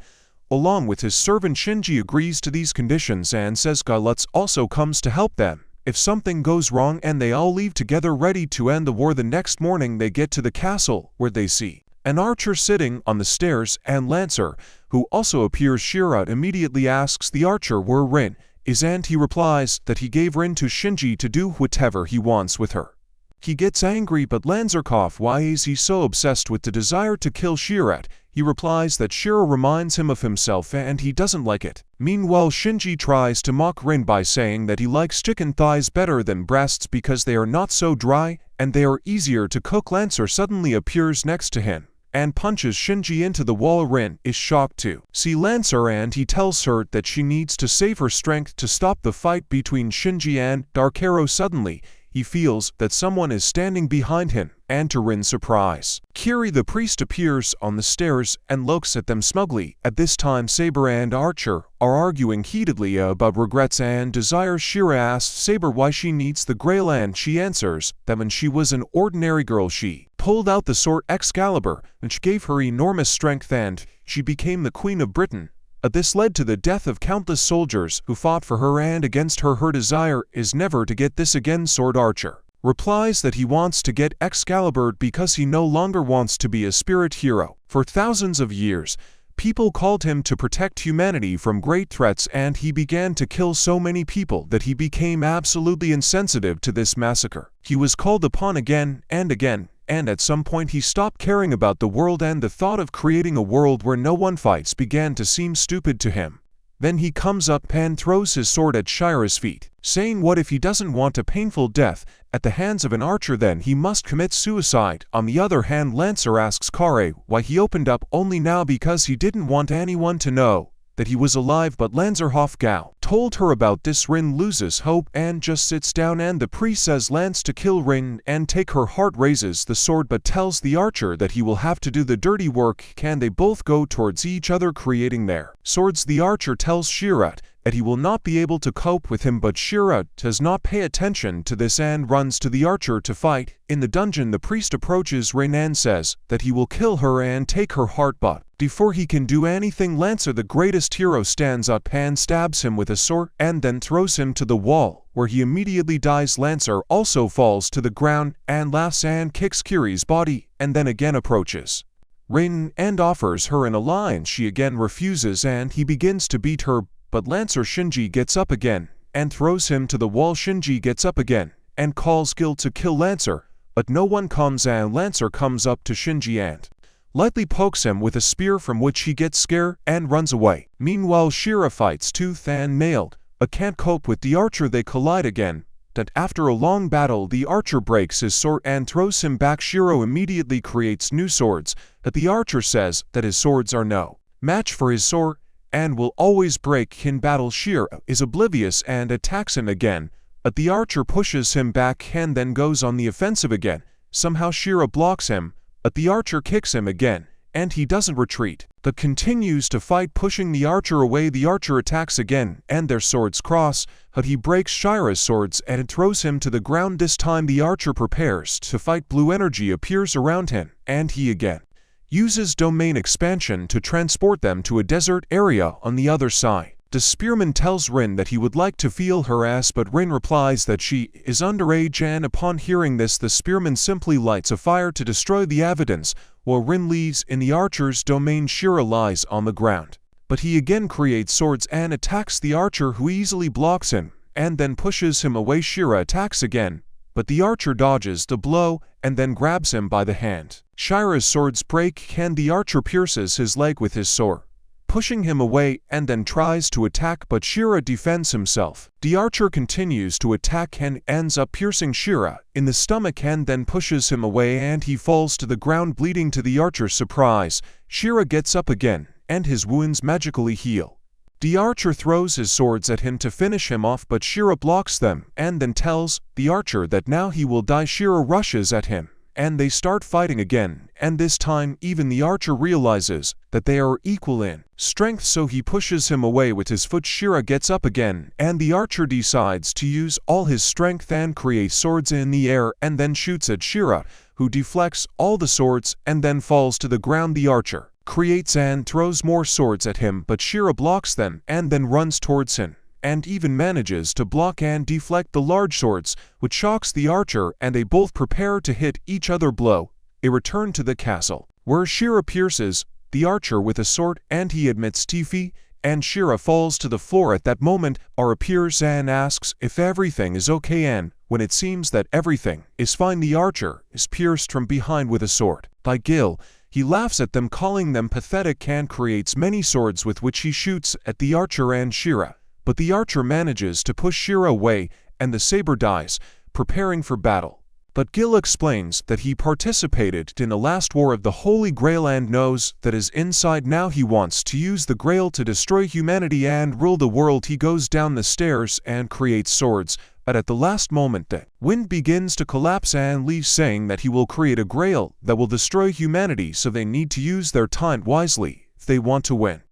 [SPEAKER 1] Along with his servant, Shinji agrees to these conditions and says Gaelutz also comes to help them if something goes wrong, and they all leave together ready to end the war. The next morning they get to the castle, where they see an archer sitting on the stairs, and Lancer, who also appears. Shiro immediately asks the archer where Rin is, and he replies that he gave Rin to Shinji to do whatever he wants with her. He gets angry, but Lancer asks why is he so obsessed with the desire to kill Shiro. He replies that Shiro reminds him of himself and he doesn't like it. Meanwhile, Shinji tries to mock Rin by saying that he likes chicken thighs better than breasts because they are not so dry and they are easier to cook. Lancer suddenly appears next to him and punches Shinji into the wall. Rin is shocked to see Lancer and he tells her that she needs to save her strength to stop the fight between Shinji and Dark Arrow. Suddenly, he feels that someone is standing behind him, and to Rin's surprise, Kiri the priest appears on the stairs and looks at them smugly. At this time, Saber and Archer are arguing heatedly about regrets and desires. Shiro asks Saber why she needs the Grail, and she answers that when she was an ordinary girl she pulled out the sword Excalibur, which gave her enormous strength, and she became the Queen of Britain. This led to the death of countless soldiers who fought for her and against her. Her desire is never to get this again. Sword Archer replies that he wants to get Excalibur because he no longer wants to be a spirit hero. For thousands of years, people called him to protect humanity from great threats, and he began to kill so many people that he became absolutely insensitive to this massacre. He was called upon again and again, and at some point he stopped caring about the world, and the thought of creating a world where no one fights began to seem stupid to him. Then he comes up and throws his sword at Shira's feet, saying what if he doesn't want a painful death at the hands of an archer, then he must commit suicide. On the other hand, Lancer asks Kare why he opened up only now because he didn't want anyone to know that he was alive, but Lancer Hofgau told her about this. Rin loses hope and just sits down, and the priest says Lance to kill Rin and take her heart, raises the sword but tells the archer that he will have to do the dirty work. Can they both go towards each other creating their swords? The archer tells Shiro that he will not be able to cope with him, but Shiro does not pay attention to this and runs to the archer to fight. In the dungeon, the priest approaches Rin and says that he will kill her and take her heart, but before he can do anything, Lancer, the greatest hero, stands up and stabs him with a sword and then throws him to the wall, where he immediately dies. Lancer also falls to the ground and laughs and kicks Kiri's body, and then again approaches Rin and offers her an alliance. She again refuses and he begins to beat her, but Lancer Shinji gets up again and throws him to the wall. Shinji gets up again and calls Gil to kill Lancer, but no one comes and Lancer comes up to Shinji and lightly pokes him with a spear, from which he gets scared and runs away. Meanwhile, Shira fights tooth and nail, but can't cope with the archer. They collide again. That after a long battle, the archer breaks his sword and throws him back. Shiro immediately creates new swords, but the archer says that his swords are no match for his sword and will always break in battle. Shira is oblivious and attacks him again, but the archer pushes him back and then goes on the offensive again. Somehow Shira blocks him, but the archer kicks him again, and he doesn't retreat, but continues to fight, pushing the archer away. The archer attacks again, and their swords cross, but he breaks Shira's swords and throws him to the ground. This time the archer prepares to fight. Blue energy appears around him, and he again uses domain expansion to transport them to a desert area on the other side. The spearman tells Rin that he would like to feel her ass, but Rin replies that she is underage, and upon hearing this, the spearman simply lights a fire to destroy the evidence. While Rin leaves in the archer's domain, Shira lies on the ground, but he again creates swords and attacks the archer, who easily blocks him and then pushes him away. Shira attacks again, but the archer dodges the blow and then grabs him by the hand. Shira's swords break and the archer pierces his leg with his sword, pushing him away, and then tries to attack, but Shira defends himself. The archer continues to attack and ends up piercing Shira in the stomach and then pushes him away, and he falls to the ground bleeding. To the archer's surprise, Shira gets up again and his wounds magically heal. The archer throws his swords at him to finish him off, but Shira blocks them and then tells the archer that now he will die. Shira rushes at him, and they start fighting again, and this time even the archer realizes that they are equal in strength, so he pushes him away with his foot. Shira gets up again, and the archer decides to use all his strength and create swords in the air and then shoots at Shira, who deflects all the swords and then falls to the ground. The archer creates and throws more swords at him, but Shira blocks them and then runs towards him, and even manages to block and deflect the large swords, which shocks the archer, and they both prepare to hit each other blow. They return to the castle, where Shira pierces the archer with a sword, and he admits defeat, and Shira falls to the floor. At that moment, Ar appears and asks if everything is okay, and when it seems that everything is fine, the archer is pierced from behind with a sword by Gil. He laughs at them, calling them pathetic, and creates many swords with which he shoots at the archer and Shira. But the archer manages to push Shira away, and the saber dies, preparing for battle. But Gil explains that he participated in the last war of the Holy Grail and knows that is inside. Now he wants to use the Grail to destroy humanity and rule the world. He goes down the stairs and creates swords, but at the last moment the wind begins to collapse and leaves, saying that he will create a Grail that will destroy humanity, so they need to use their time wisely if they want to win.